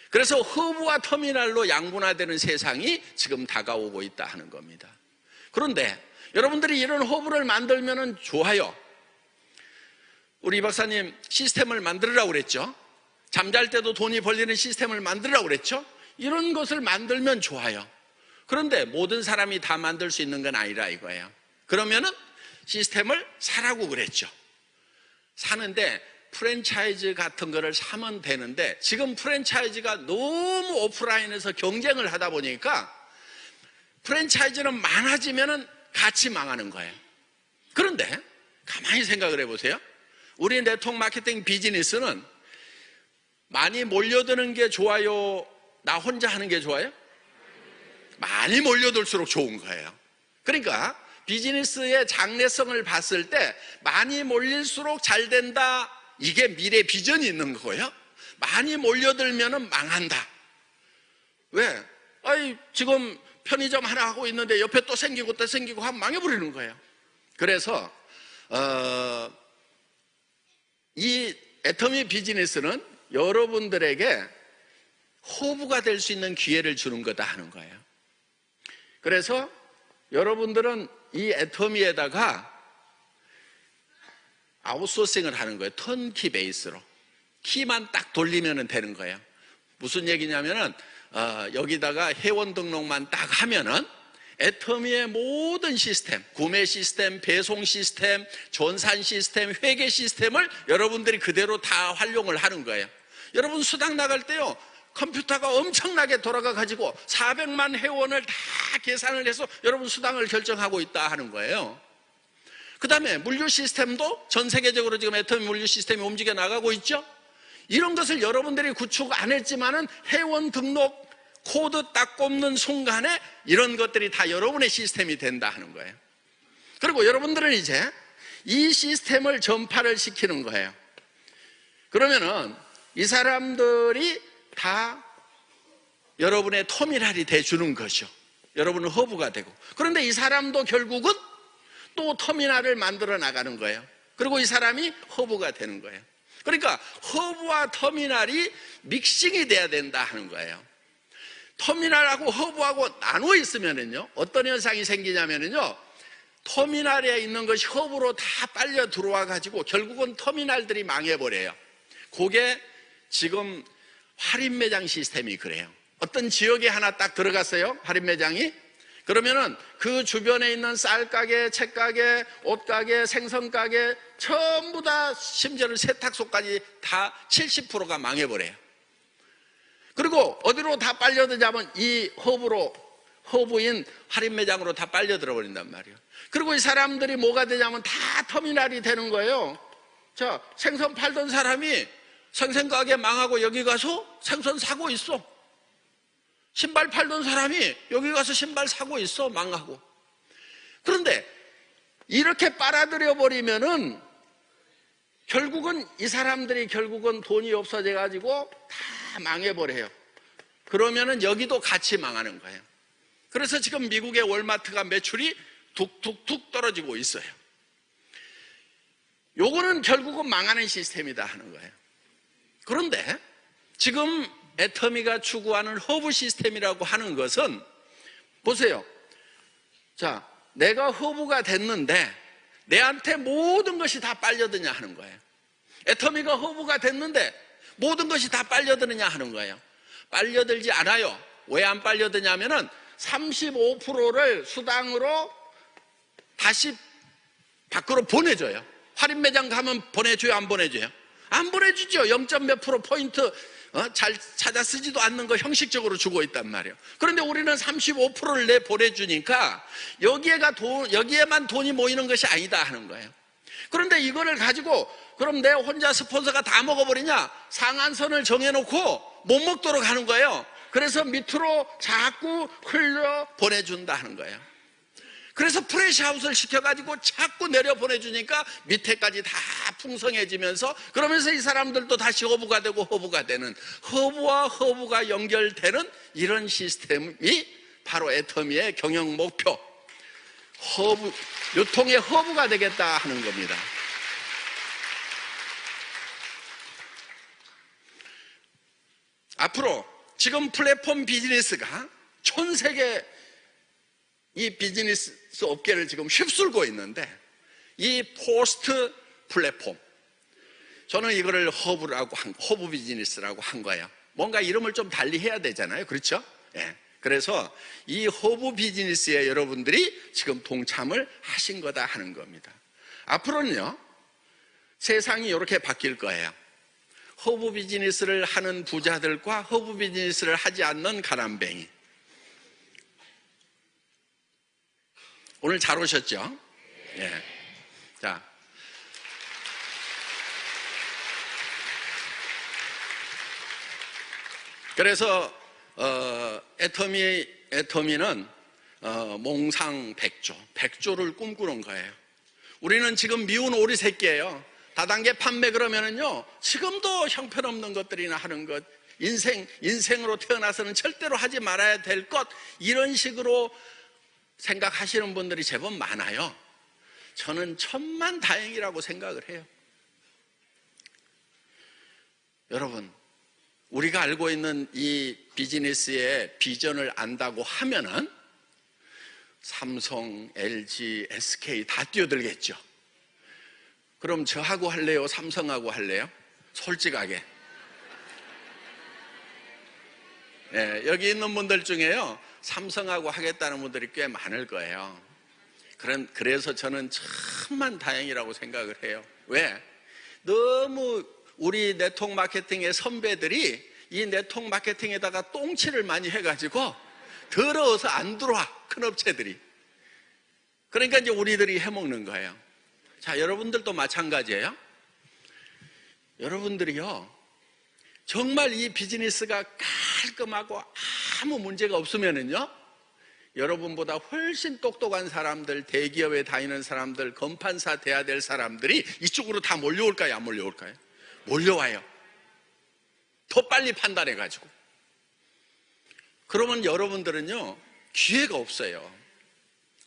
그래서 허브와 터미널로 양분화되는 세상이 지금 다가오고 있다 하는 겁니다. 그런데 여러분들이 이런 허브를 만들면 좋아요. 우리 이 박사님 시스템을 만들으라고 그랬죠. 잠잘 때도 돈이 벌리는 시스템을 만들으라고 그랬죠. 이런 것을 만들면 좋아요. 그런데 모든 사람이 다 만들 수 있는 건 아니라 이거예요. 그러면은 시스템을 사라고 그랬죠. 사는데 프랜차이즈 같은 거를 사면 되는데 지금 프랜차이즈가 너무 오프라인에서 경쟁을 하다 보니까 프랜차이즈는 많아지면은 같이 망하는 거예요. 그런데 가만히 생각을 해보세요. 우리 네트워크 마케팅 비즈니스는 많이 몰려드는 게 좋아요? 나 혼자 하는 게 좋아요? 많이 몰려들수록 좋은 거예요. 그러니까 비즈니스의 장래성을 봤을 때 많이 몰릴수록 잘 된다. 이게 미래 비전이 있는 거예요. 많이 몰려들면 망한다. 왜? 지금 편의점 하나 하고 있는데 옆에 또 생기고 또 생기고 하면 망해버리는 거예요. 그래서 이 애터미 비즈니스는 여러분들에게 허브가 될 수 있는 기회를 주는 거다 하는 거예요. 그래서 여러분들은 이 애터미에다가 아웃소싱을 하는 거예요. 턴키 베이스로. 키만 딱 돌리면 되는 거예요. 무슨 얘기냐면은 여기다가 회원 등록만 딱 하면은 애터미의 모든 시스템, 구매 시스템, 배송 시스템, 전산 시스템, 회계 시스템을 여러분들이 그대로 다 활용을 하는 거예요. 여러분 수당 나갈 때요 컴퓨터가 엄청나게 돌아가 가지고 400만 회원을 다 계산을 해서 여러분 수당을 결정하고 있다 하는 거예요. 그 다음에 물류 시스템도 전 세계적으로 지금 애터미 물류 시스템이 움직여 나가고 있죠. 이런 것을 여러분들이 구축 안 했지만은 회원 등록 코드 딱 꼽는 순간에 이런 것들이 다 여러분의 시스템이 된다 하는 거예요. 그리고 여러분들은 이제 이 시스템을 전파를 시키는 거예요. 그러면은 이 사람들이 다 여러분의 터미널이 돼주는 거죠. 여러분은 허브가 되고. 그런데 이 사람도 결국은 또 터미널을 만들어 나가는 거예요. 그리고 이 사람이 허브가 되는 거예요. 그러니까 허브와 터미널이 믹싱이 돼야 된다 하는 거예요. 터미널하고 허브하고 나눠 있으면은요 어떤 현상이 생기냐면은요 터미널에 있는 것이 허브로 다 빨려 들어와 가지고 결국은 터미널들이 망해버려요. 그게 지금 할인매장 시스템이 그래요. 어떤 지역에 하나 딱 들어갔어요, 할인매장이. 그러면은 그 주변에 있는 쌀가게, 책가게, 옷가게, 생선가게 전부 다 심지어는 세탁소까지 다 70%가 망해버려요. 그리고 어디로 다 빨려들자면 이 허브인 할인매장으로 다 빨려들어 버린단 말이에요. 그리고 이 사람들이 뭐가 되냐면 다 터미널이 되는 거예요. 자, 생선 팔던 사람이 생선가게 망하고 여기 가서 생선 사고 있어. 신발 팔던 사람이 여기 가서 신발 사고 있어, 망하고. 그런데 이렇게 빨아들여 버리면은 결국은 이 사람들이 결국은 돈이 없어져 가지고 다 망해버려요. 그러면은 여기도 같이 망하는 거예요. 그래서 지금 미국의 월마트가 매출이 툭툭툭 떨어지고 있어요. 요거는 결국은 망하는 시스템이다 하는 거예요. 그런데 지금 애터미가 추구하는 허브 시스템이라고 하는 것은 보세요. 자, 내가 허브가 됐는데 내한테 모든 것이 다 빨려드냐 하는 거예요. 애터미가 허브가 됐는데 모든 것이 다 빨려드느냐 하는 거예요. 빨려들지 않아요. 왜 안 빨려드냐면은 35%를 수당으로 다시 밖으로 보내줘요. 할인매장 가면 보내줘요, 안 보내줘요? 안 보내주죠. 0. 몇 프로 포인트 잘 찾아 쓰지도 않는 거 형식적으로 주고 있단 말이에요. 그런데 우리는 35%를 내 보내주니까 여기에만 돈이 모이는 것이 아니다 하는 거예요. 그런데 이거를 가지고 그럼 내 혼자 스폰서가 다 먹어버리냐? 상한선을 정해놓고 못 먹도록 하는 거예요. 그래서 밑으로 자꾸 흘려 보내준다 하는 거예요. 그래서 프레시아웃을 시켜가지고 자꾸 내려 보내주니까 밑에까지 다 풍성해지면서, 그러면서 이 사람들도 다시 허브가 되고 허브가 되는, 허브와 허브가 연결되는 이런 시스템이 바로 애터미의 경영 목표, 허브, 유통의 허브가 되겠다 하는 겁니다. 앞으로 지금 플랫폼 비즈니스가 전 세계 이 비즈니스 업계를 지금 휩쓸고 있는데, 이 포스트 플랫폼, 저는 이거를 허브 비즈니스라고 한 거예요. 뭔가 이름을 좀 달리 해야 되잖아요. 그렇죠? 예. 그래서 이 허브 비즈니스에 여러분들이 지금 동참을 하신 거다 하는 겁니다. 앞으로는요, 세상이 이렇게 바뀔 거예요. 허브 비즈니스를 하는 부자들과 허브 비즈니스를 하지 않는 가난뱅이. 오늘 잘 오셨죠? 예. 자. 그래서, 애터미는, 몽상 100조를 꿈꾸는 거예요. 우리는 지금 미운 오리 새끼예요. 다단계 판매 그러면은요, 지금도 형편없는 것들이나 하는 것, 인생으로 태어나서는 절대로 하지 말아야 될 것, 이런 식으로 생각하시는 분들이 제법 많아요. 저는 천만다행이라고 생각을 해요. 여러분, 우리가 알고 있는 이 비즈니스의 비전을 안다고 하면은 삼성, LG, SK 다 뛰어들겠죠. 그럼 저하고 할래요? 삼성하고 할래요? 솔직하게. 예, 여기 있는 분들 중에요, 삼성하고 하겠다는 분들이 꽤 많을 거예요. 그래서 저는 천만 다행이라고 생각을 해요. 왜? 너무 우리 네트워크 마케팅의 선배들이 이 네트워크 마케팅에다가 똥칠을 많이 해가지고 더러워서 안 들어와, 큰 업체들이. 그러니까 이제 우리들이 해먹는 거예요. 자, 여러분들도 마찬가지예요. 여러분들이요, 정말 이 비즈니스가 깔끔하고 아무 문제가 없으면은요, 여러분보다 훨씬 똑똑한 사람들, 대기업에 다니는 사람들, 건판사 돼야 될 사람들이 이쪽으로 다 몰려올까요? 안 몰려올까요? 몰려와요. 더 빨리 판단해가지고. 그러면 여러분들은요, 기회가 없어요.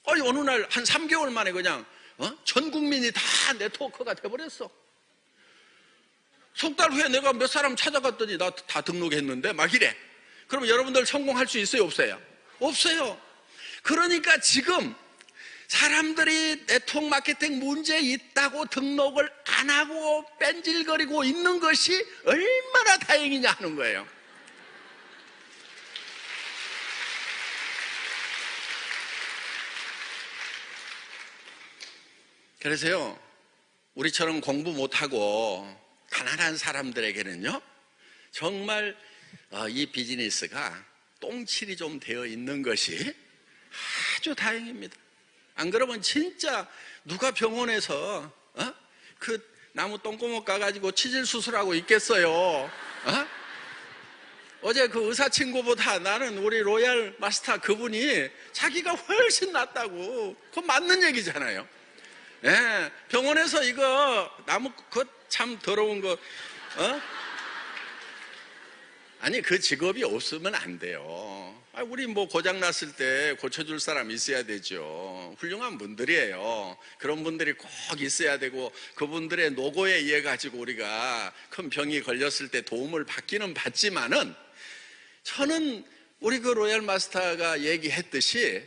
어느 날 한 3개월 만에 그냥 전 국민이 다 네트워크가 돼버렸어. 석 달 후에 내가 몇 사람 찾아갔더니 나 다 등록했는데 막 이래. 그럼 여러분들 성공할 수 있어요? 없어요? 없어요. 그러니까 지금 사람들이 네트워크 마케팅 문제 있다고 등록을 안 하고 뺀질거리고 있는 것이 얼마나 다행이냐 하는 거예요. 그래서요, 우리처럼 공부 못하고 가난한 사람들에게는요, 정말 이 비즈니스가 똥칠이 좀 되어 있는 것이 아주 다행입니다. 안 그러면 진짜 누가 병원에서 그 나무 똥구멍 까가지고 치질 수술하고 있겠어요? 어제 그 의사 친구보다 나는 우리 로얄 마스터 그분이 자기가 훨씬 낫다고. 그건 맞는 얘기잖아요. 예, 병원에서 이거 나무 그 참 더러운 거 아니, 그 직업이 없으면 안 돼요. 우리 뭐 고장 났을 때 고쳐줄 사람 있어야 되죠. 훌륭한 분들이에요. 그런 분들이 꼭 있어야 되고, 그분들의 노고에 의해 가지고 우리가 큰 병이 걸렸을 때 도움을 받기는 받지만은, 저는 우리 그 로얄 마스터가 얘기했듯이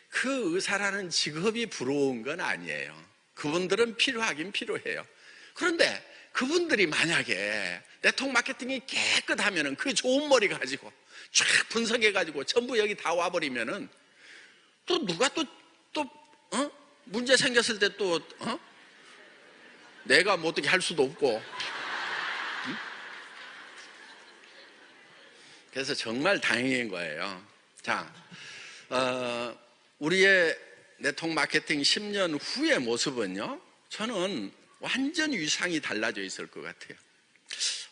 그 의사라는 직업이 부러운 건 아니에요. 그분들은 필요하긴 필요해요. 그런데 그분들이 만약에 네트워크 마케팅이 깨끗하면은, 그 좋은 머리 가지고 쫙 분석해가지고 전부 여기 다 와버리면은, 또 누가 문제 생겼을 때 내가 뭐 어떻게 할 수도 없고, 그래서 정말 다행인 거예요. 자, 우리의 네트워크 마케팅 10년 후의 모습은요, 저는 완전 위상이 달라져 있을 것 같아요.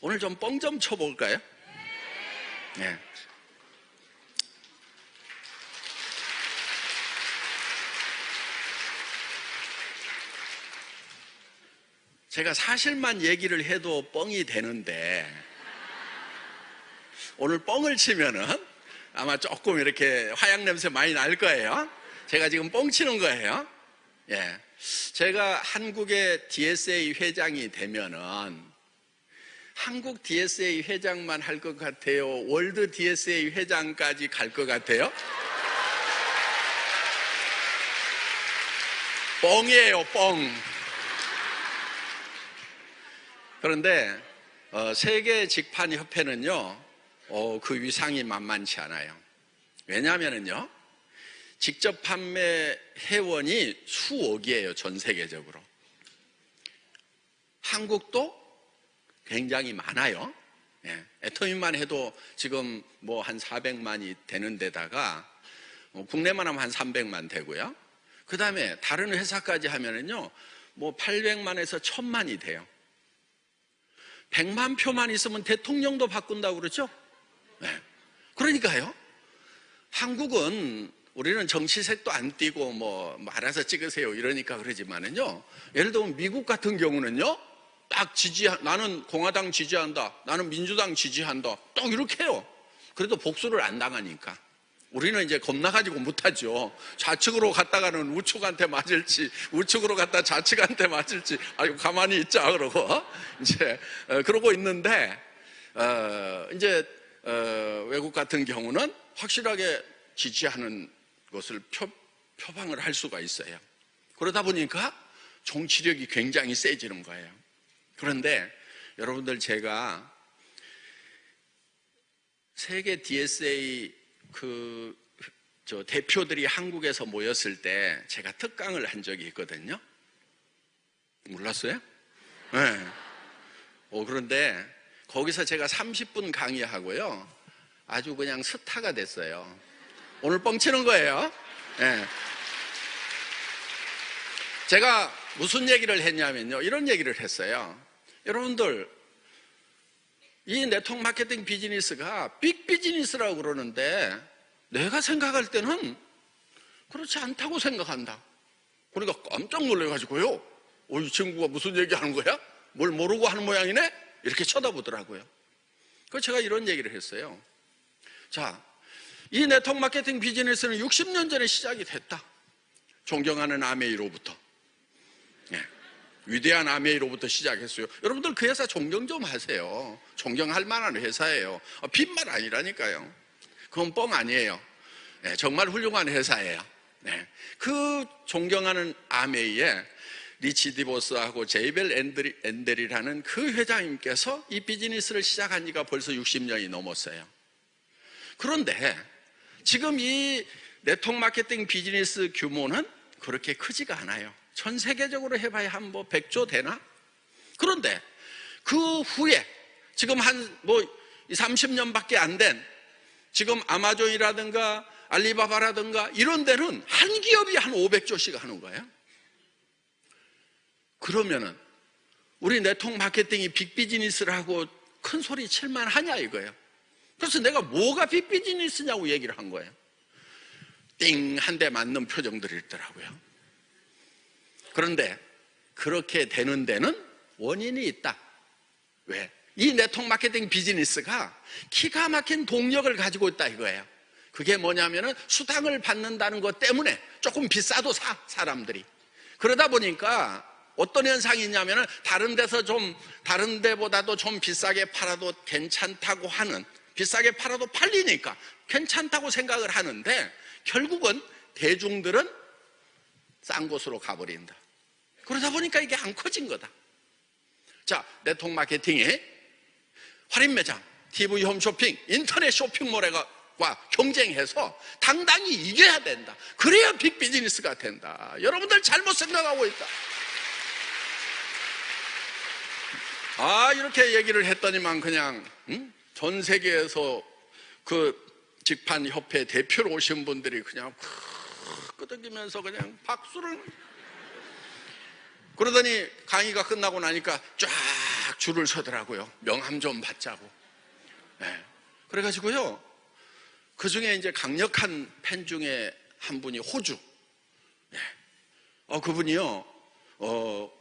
오늘 좀 뻥 좀 쳐볼까요? 네. 제가 사실만 얘기를 해도 뻥이 되는데, 오늘 뻥을 치면은 아마 조금 이렇게 화약 냄새 많이 날 거예요. 제가 지금 뻥 치는 거예요. 예. 제가 한국의 DSA 회장이 되면은 한국 DSA 회장만 할 것 같아요? 월드 DSA 회장까지 갈 것 같아요? 뻥이에요, 뻥. 그런데 세계 직판협회는요, 그 위상이 만만치 않아요. 왜냐하면요, 직접 판매 회원이 수억이에요, 전 세계적으로. 한국도 굉장히 많아요. 예, 애터미만 해도 지금 뭐 한 400만이 되는 데다가 국내만 하면 한 300만 되고요. 그 다음에 다른 회사까지 하면은요, 뭐 800만에서 1000만이 돼요. 100만 표만 있으면 대통령도 바꾼다고 그러죠? 네. 그러니까요, 한국은 우리는 정치색도 안 띄고 뭐 알아서 찍으세요 이러니까 그러지만은요, 예를 들면 미국 같은 경우는요, 딱 나는 공화당 지지한다, 나는 민주당 지지한다, 딱 이렇게 해요. 그래도 복수를 안 당하니까. 우리는 이제 겁나가지고 못하죠. 좌측으로 갔다가는 우측한테 맞을지, 우측으로 갔다 좌측한테 맞을지, 아이고 가만히 있자 그러고 이제 그러고 있는데, 이제 외국 같은 경우는 확실하게 지지하는 것을 표방을 할 수가 있어요. 그러다 보니까 정치력이 굉장히 세지는 거예요. 그런데 여러분들, 제가 세계 DSA 대표들이 한국에서 모였을 때 제가 특강을 한 적이 있거든요. 몰랐어요? 네. 그런데 거기서 제가 30분 강의하고요, 아주 그냥 스타가 됐어요. 오늘 뻥치는 거예요. 네. 제가 무슨 얘기를 했냐면요, 이런 얘기를 했어요. 여러분들, 이 네트워크 마케팅 비즈니스가 빅 비즈니스라고 그러는데 내가 생각할 때는 그렇지 않다고 생각한다. 그러니까 깜짝 놀래가지고요, 이 친구가 무슨 얘기하는 거야? 뭘 모르고 하는 모양이네? 이렇게 쳐다보더라고요. 그래서 제가 이런 얘기를 했어요. 자, 이 네트워크 마케팅 비즈니스는 60년 전에 시작이 됐다. 존경하는 아메이로부터, 위대한 아메이로부터 시작했어요. 여러분들 그 회사 존경 좀 하세요. 존경할 만한 회사예요. 빈말 아니라니까요. 그건 뻥 아니에요. 네, 정말 훌륭한 회사예요. 네. 그 존경하는 아메이에 리치 디보스하고 제이벨 엔델이라는 그 회장님께서 이 비즈니스를 시작한 지가 벌써 60년이 넘었어요. 그런데 지금 이 네트워크 마케팅 비즈니스 규모는 그렇게 크지가 않아요. 전 세계적으로 해봐야 한 뭐 100조 되나? 그런데 그 후에 지금 한 뭐 30년밖에 안 된 지금 아마존이라든가 알리바바라든가 이런 데는 한 기업이 한 500조씩 하는 거예요. 그러면은 우리 네트워크 마케팅이 빅비즈니스라고 큰 소리 칠만 하냐 이거예요. 그래서 내가 뭐가 빅비즈니스냐고 얘기를 한 거예요. 띵 한 대 맞는 표정들이 있더라고요. 그런데 그렇게 되는 데는 원인이 있다. 왜? 이 네트워크 마케팅 비즈니스가 기가 막힌 동력을 가지고 있다 이거예요. 그게 뭐냐면은 수당을 받는다는 것 때문에 조금 비싸도 사람들이. 그러다 보니까 어떤 현상이 있냐면은 다른 데보다도 좀 비싸게 팔아도 괜찮다고 하는, 비싸게 팔아도 팔리니까 괜찮다고 생각을 하는데 결국은 대중들은 싼 곳으로 가버린다. 그러다 보니까 이게 안 커진 거다. 자, 네트워크 마케팅이 할인 매장, TV 홈쇼핑, 인터넷 쇼핑몰과 경쟁해서 당당히 이겨야 된다. 그래야 빅 비즈니스가 된다. 여러분들 잘못 생각하고 있다. 이렇게 얘기를 했더니만 그냥 전 세계에서 그 직판협회 대표로 오신 분들이 그냥 끄덕이면서 그냥 박수를. 그러더니 강의가 끝나고 나니까 쫙 줄을 서더라고요. 명함 좀 받자고. 네. 그래가지고요, 그 중에 이제 강력한 팬 중에 한 분이 호주. 네. 그분이요,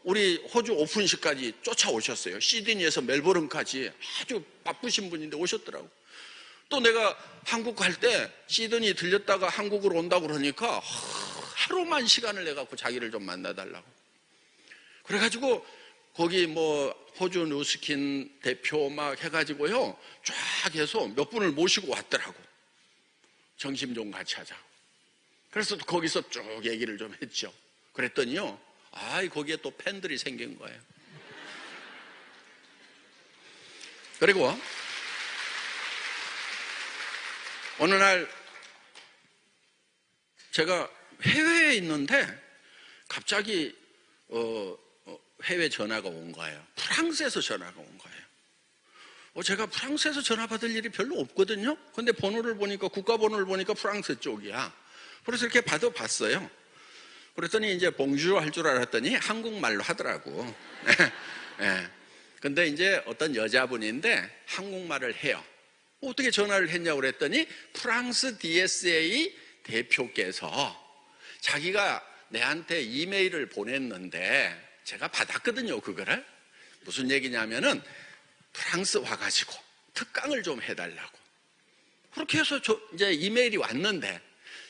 우리 호주 오픈식까지 쫓아오셨어요. 시드니에서 멜버른까지 아주 바쁘신 분인데 오셨더라고. 또 내가 한국 갈 때 시드니 들렸다가 한국으로 온다고 그러니까 하루만 시간을 내갖고 자기를 좀 만나달라고. 그래가지고 거기 뭐 호주 누스킨 대표 막 해가지고요, 쫙 해서 몇 분을 모시고 왔더라고. 점심 좀 같이 하자고. 그래서 거기서 쭉 얘기를 좀 했죠. 그랬더니요, 거기에 또 팬들이 생긴 거예요. 그리고 어느 날 제가 해외에 있는데 갑자기 해외 전화가 온 거예요. 프랑스에서 전화가 온 거예요. 제가 프랑스에서 전화 받을 일이 별로 없거든요. 근데 번호를 보니까, 국가번호를 보니까 프랑스 쪽이야. 그래서 이렇게 받아봤어요. 그랬더니 이제 봉주어 할 줄 알았더니 한국말로 하더라고. 네. 근데 이제 어떤 여자분인데 한국말을 해요. 어떻게 전화를 했냐고 그랬더니 프랑스 DSA 대표께서 자기가 내한테 이메일을 보냈는데 제가 받았거든요, 그거를. 무슨 얘기냐면은 프랑스 와가지고 특강을 좀 해달라고. 그렇게 해서 이제 이메일이 왔는데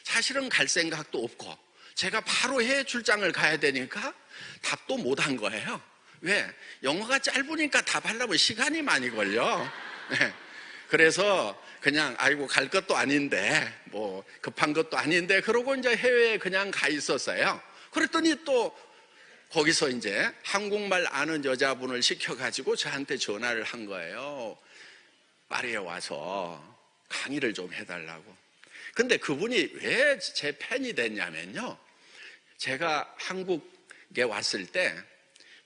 사실은 갈 생각도 없고 제가 바로 해외 출장을 가야 되니까 답도 못 한 거예요. 왜? 영어가 짧으니까 답하려면 시간이 많이 걸려. 네. 그래서 그냥 갈 것도 아닌데 뭐 급한 것도 아닌데 그러고 이제 해외에 그냥 가 있었어요. 그랬더니 또 거기서 이제 한국말 아는 여자분을 시켜가지고 저한테 전화를 한 거예요. 파리에 와서 강의를 좀 해달라고. 근데 그분이 왜 제 팬이 됐냐면요, 제가 한국에 왔을 때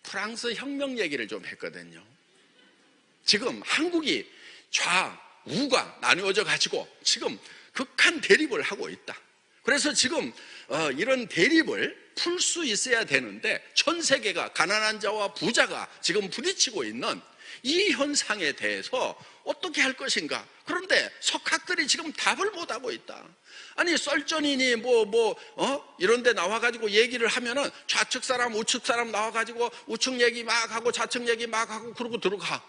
프랑스 혁명 얘기를 좀 했거든요. 지금 한국이 좌우가 나누어져 가지고 지금 극한 대립을 하고 있다. 그래서 지금 이런 대립을 풀 수 있어야 되는데 전 세계가 가난한 자와 부자가 지금 부딪히고 있는 이 현상에 대해서 어떻게 할 것인가. 그런데 석학들이 지금 답을 못하고 있다. 아니 썰전이니 이런 데 나와가지고 얘기를 하면은 좌측 사람 우측 사람 나와가지고 우측 얘기 막 하고 좌측 얘기 막 하고 그러고 들어가.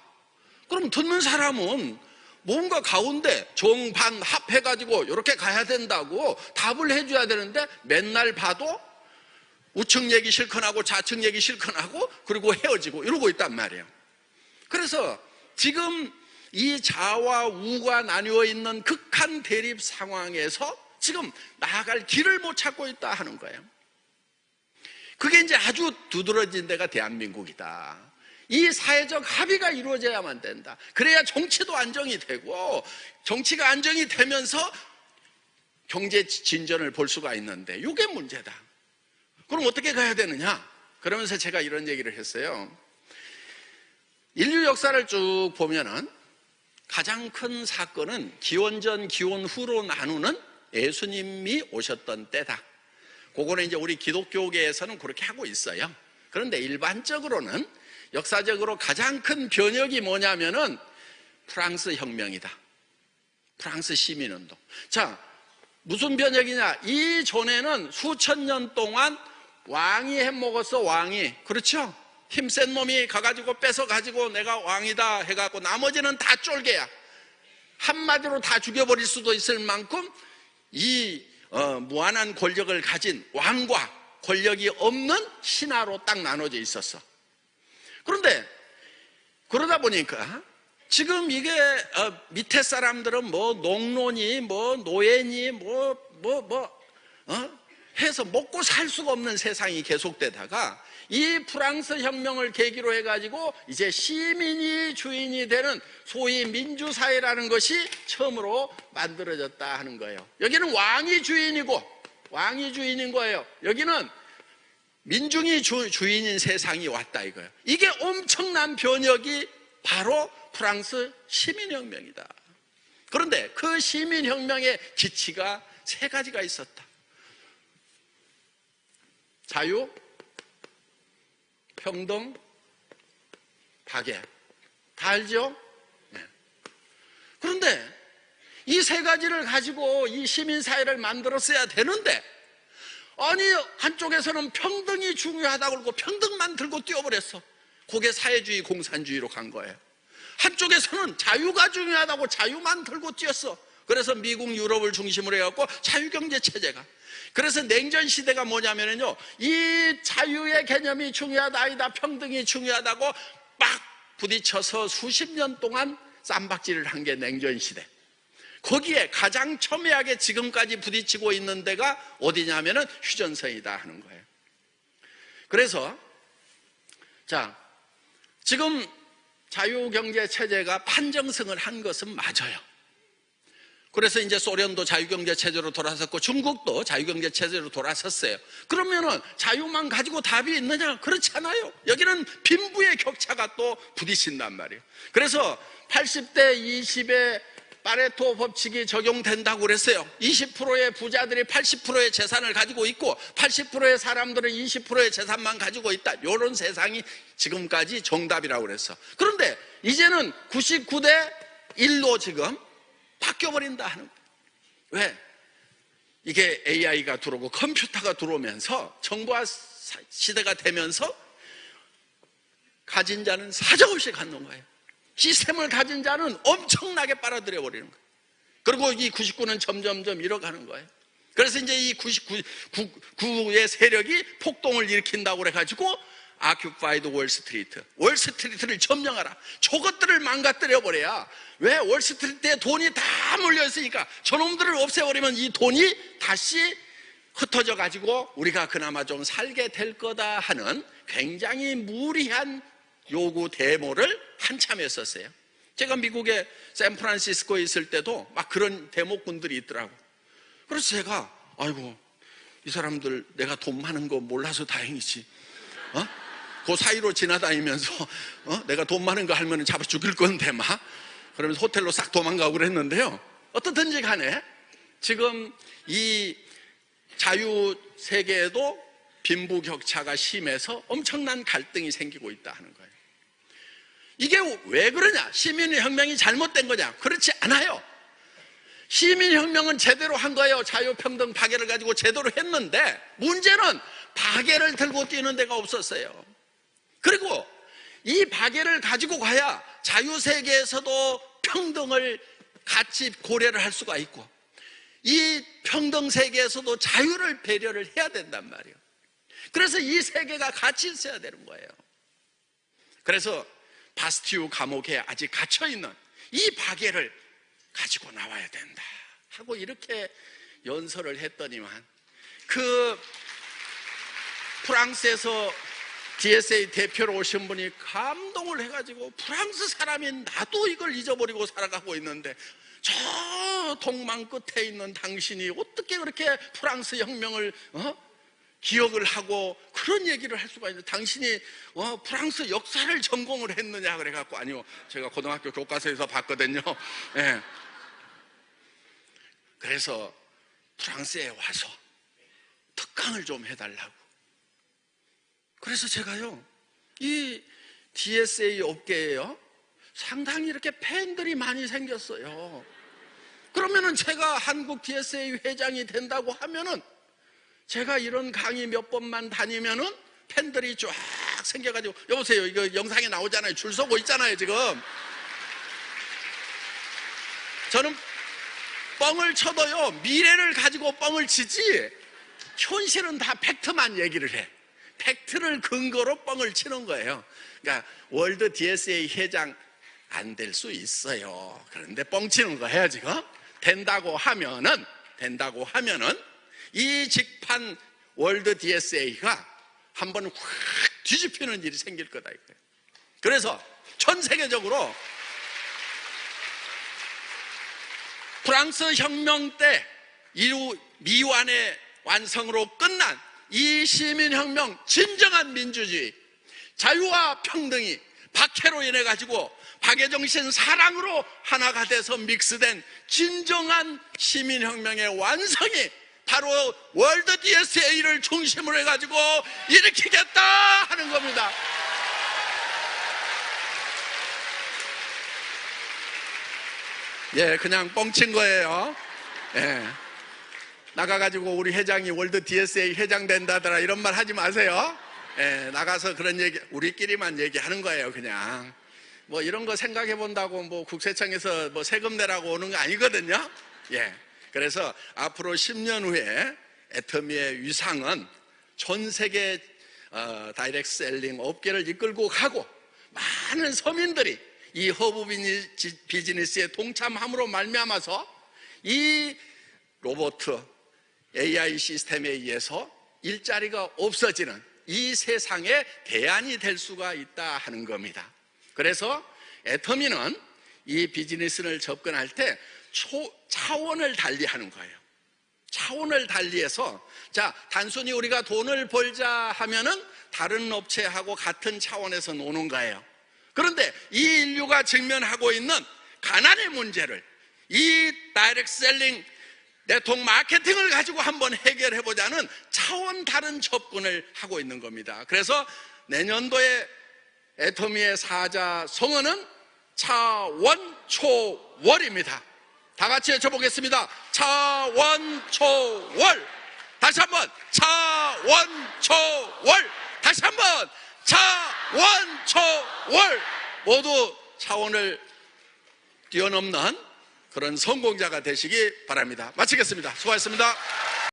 그럼 듣는 사람은 뭔가 가운데 정반합 해가지고 이렇게 가야 된다고 답을 해줘야 되는데 맨날 봐도 우측 얘기 실컷 하고 좌측 얘기 실컷 하고 그리고 헤어지고 이러고 있단 말이에요. 그래서 지금 이 좌와 우가 나뉘어 있는 극한 대립 상황에서 지금 나아갈 길을 못 찾고 있다 하는 거예요. 그게 이제 아주 두드러진 데가 대한민국이다. 이 사회적 합의가 이루어져야만 된다. 그래야 정치도 안정이 되고 정치가 안정이 되면서 경제 진전을 볼 수가 있는데 이게 문제다. 그럼 어떻게 가야 되느냐? 그러면서 제가 이런 얘기를 했어요. 인류 역사를 쭉 보면은 가장 큰 사건은 기원전 기원 후로 나누는 예수님이 오셨던 때다. 그거는 이제 우리 기독교계에서는 그렇게 하고 있어요. 그런데 일반적으로는 역사적으로 가장 큰 변혁이 뭐냐면은 프랑스 혁명이다. 프랑스 시민운동. 자, 무슨 변혁이냐? 이 전에는 수천 년 동안 왕이 해먹었어, 왕이. 그렇죠? 힘센 놈이 가가지고 뺏어가지고 내가 왕이다 해갖고 나머지는 다 쫄개야. 한마디로 다 죽여버릴 수도 있을 만큼 이 무한한 권력을 가진 왕과 권력이 없는 신하로 딱 나눠져 있었어. 그런데 그러다 보니까 지금 이게 밑에 사람들은 뭐 농노니 뭐 노예니 해서 먹고 살 수가 없는 세상이 계속되다가 이 프랑스 혁명을 계기로 해가지고 이제 시민이 주인이 되는 소위 민주사회라는 것이 처음으로 만들어졌다 하는 거예요. 여기는 왕이 주인이고 왕이 주인인 거예요. 여기는 민중이 주인인 세상이 왔다 이거예요. 이게 엄청난 변혁이 바로 프랑스 시민혁명이다. 그런데 그 시민혁명의 기치가 세 가지가 있었다. 자유, 평등, 박애. 다 알죠? 네. 그런데 이 세 가지를 가지고 이 시민사회를 만들었어야 되는데, 아니 한쪽에서는 평등이 중요하다고 그러고 평등만 들고 뛰어버렸어. 그게 사회주의 공산주의로 간 거예요. 한쪽에서는 자유가 중요하다고 자유만 들고 뛰었어. 그래서 미국 유럽을 중심으로 해갖고 자유경제체제가, 그래서 냉전시대가 뭐냐면요, 이 자유의 개념이 중요하다, 아니다, 평등이 중요하다고 막 부딪혀서 수십 년 동안 쌈박질을 한 게 냉전시대. 거기에 가장 첨예하게 지금까지 부딪히고 있는 데가 어디냐면은 휴전선이다 하는 거예요. 그래서 자, 지금 자유경제체제가 판정승을 한 것은 맞아요. 그래서 이제 소련도 자유경제체제로 돌아섰고 중국도 자유경제체제로 돌아섰어요. 그러면은 자유만 가지고 답이 있느냐? 그렇지 않아요. 여기는 빈부의 격차가 또 부딪힌단 말이에요. 그래서 80대 20의 파레토 법칙이 적용된다고 그랬어요. 20%의 부자들이 80%의 재산을 가지고 있고 80%의 사람들은 20%의 재산만 가지고 있다. 이런 세상이 지금까지 정답이라고 그랬어. 그런데 이제는 99대 1로 지금 바뀌어버린다 하는 거예요. 왜? 이게 AI가 들어오고 컴퓨터가 들어오면서 정보화 시대가 되면서 가진 자는 사정없이 갖는 거예요. 시스템을 가진 자는 엄청나게 빨아들여 버리는 거예요. 그리고 이 99는 점점점 잃어가는 거예요. 그래서 이제 이 99의 세력이 폭동을 일으킨다고 그래가지고 Occupied Wall Street, 월스트리트를 점령하라. 저것들을 망가뜨려 버려야. 왜? 월스트리트에 돈이 다 몰려있으니까 저놈들을 없애버리면 이 돈이 다시 흩어져 가지고 우리가 그나마 좀 살게 될 거다 하는 굉장히 무리한 요구 데모를 한참 했었어요. 제가 미국의 샌프란시스코에 있을 때도 막 그런 데모꾼들이 있더라고. 그래서 제가 아이고 이 사람들 내가 돈 많은 거 몰라서 다행이지, 그 사이로 지나다니면서 내가 돈 많은 거 하면 잡아 죽일 건데 막 그러면서 호텔로 싹 도망가고 그랬는데요, 어떻든지 간에 지금 이 자유 세계에도 빈부격차가 심해서 엄청난 갈등이 생기고 있다 하는 거예요. 이게 왜 그러냐? 시민혁명이 잘못된 거냐? 그렇지 않아요. 시민혁명은 제대로 한 거예요. 자유평등 박애를 가지고 제대로 했는데 문제는 박애를 들고 뛰는 데가 없었어요. 그리고 이 박애를 가지고 가야 자유세계에서도 평등을 같이 고려를 할 수가 있고 이 평등세계에서도 자유를 배려를 해야 된단 말이에요. 그래서 이 세계가 같이 있어야 되는 거예요. 그래서 바스티유 감옥에 아직 갇혀있는 이 박애를 가지고 나와야 된다 하고 이렇게 연설을 했더니만 그 프랑스에서 DSA 대표로 오신 분이 감동을 해가지고 프랑스 사람이 나도 이걸 잊어버리고 살아가고 있는데 저 동망 끝에 있는 당신이 어떻게 그렇게 프랑스 혁명을 기억을 하고 그런 얘기를 할 수가 있는데 당신이 프랑스 역사를 전공을 했느냐 그래갖고 아니요 제가 고등학교 교과서에서 봤거든요. 네. 그래서 프랑스에 와서 특강을 좀 해달라고. 그래서 제가요 이 DSA 업계에요 상당히 이렇게 팬들이 많이 생겼어요. 그러면은 제가 한국 DSA 회장이 된다고 하면은 제가 이런 강의 몇 번만 다니면은 팬들이 쫙 생겨가지고 여보세요 이거 영상에 나오잖아요. 줄 서고 있잖아요 지금. 저는 뻥을 쳐도요 미래를 가지고 뻥을 치지 현실은 다 팩트만 얘기를 해. 팩트를 근거로 뻥을 치는 거예요. 그러니까 월드 DSA 회장 안 될 수 있어요. 그런데 뻥 치는 거예요 지금. 된다고 하면은 이 직판 월드 DSA가 한번 확 뒤집히는 일이 생길 거다 이거예요. 그래서 전 세계적으로 프랑스 혁명 때 이후 미완의 완성으로 끝난 이 시민혁명 진정한 민주주의 자유와 평등이 박해로 인해 가지고 박의 정신 사랑으로 하나가 돼서 믹스된 진정한 시민혁명의 완성이 바로 월드 DSA를 중심으로 해가지고 일으키겠다 하는 겁니다. 예, 그냥 뻥친 거예요. 예. 나가가지고 우리 회장이 월드 DSA 회장 된다더라 이런 말 하지 마세요. 예, 나가서 그런 얘기 우리끼리만 얘기하는 거예요. 그냥 뭐 이런 거 생각해 본다고 뭐 국세청에서 뭐 세금 내라고 오는 거 아니거든요. 예, 그래서 앞으로 10년 후에 애터미의 위상은 전 세계 다이렉트 셀링 업계를 이끌고 가고 많은 서민들이 이 허브 비즈니스에 동참함으로 말미암아서 이 로봇 AI 시스템에 의해서 일자리가 없어지는 이 세상의 대안이 될 수가 있다 하는 겁니다. 그래서 애터미는 이 비즈니스를 접근할 때 차원을 달리 하는 거예요. 차원을 달리해서 자, 단순히 우리가 돈을 벌자 하면은 다른 업체하고 같은 차원에서 노는 거예요. 그런데 이 인류가 직면하고 있는 가난의 문제를 이 다이렉트 셀링 네트워크 마케팅을 가지고 한번 해결해 보자는 차원 다른 접근을 하고 있는 겁니다. 그래서 내년도에 애터미의 사자 성어는 차원초월입니다. 다 같이 외쳐보겠습니다. 차원초월. 다시 한번 차원초월. 다시 한번 차원초월. 모두 차원을 뛰어넘는 그런 성공자가 되시기 바랍니다. 마치겠습니다. 수고하셨습니다.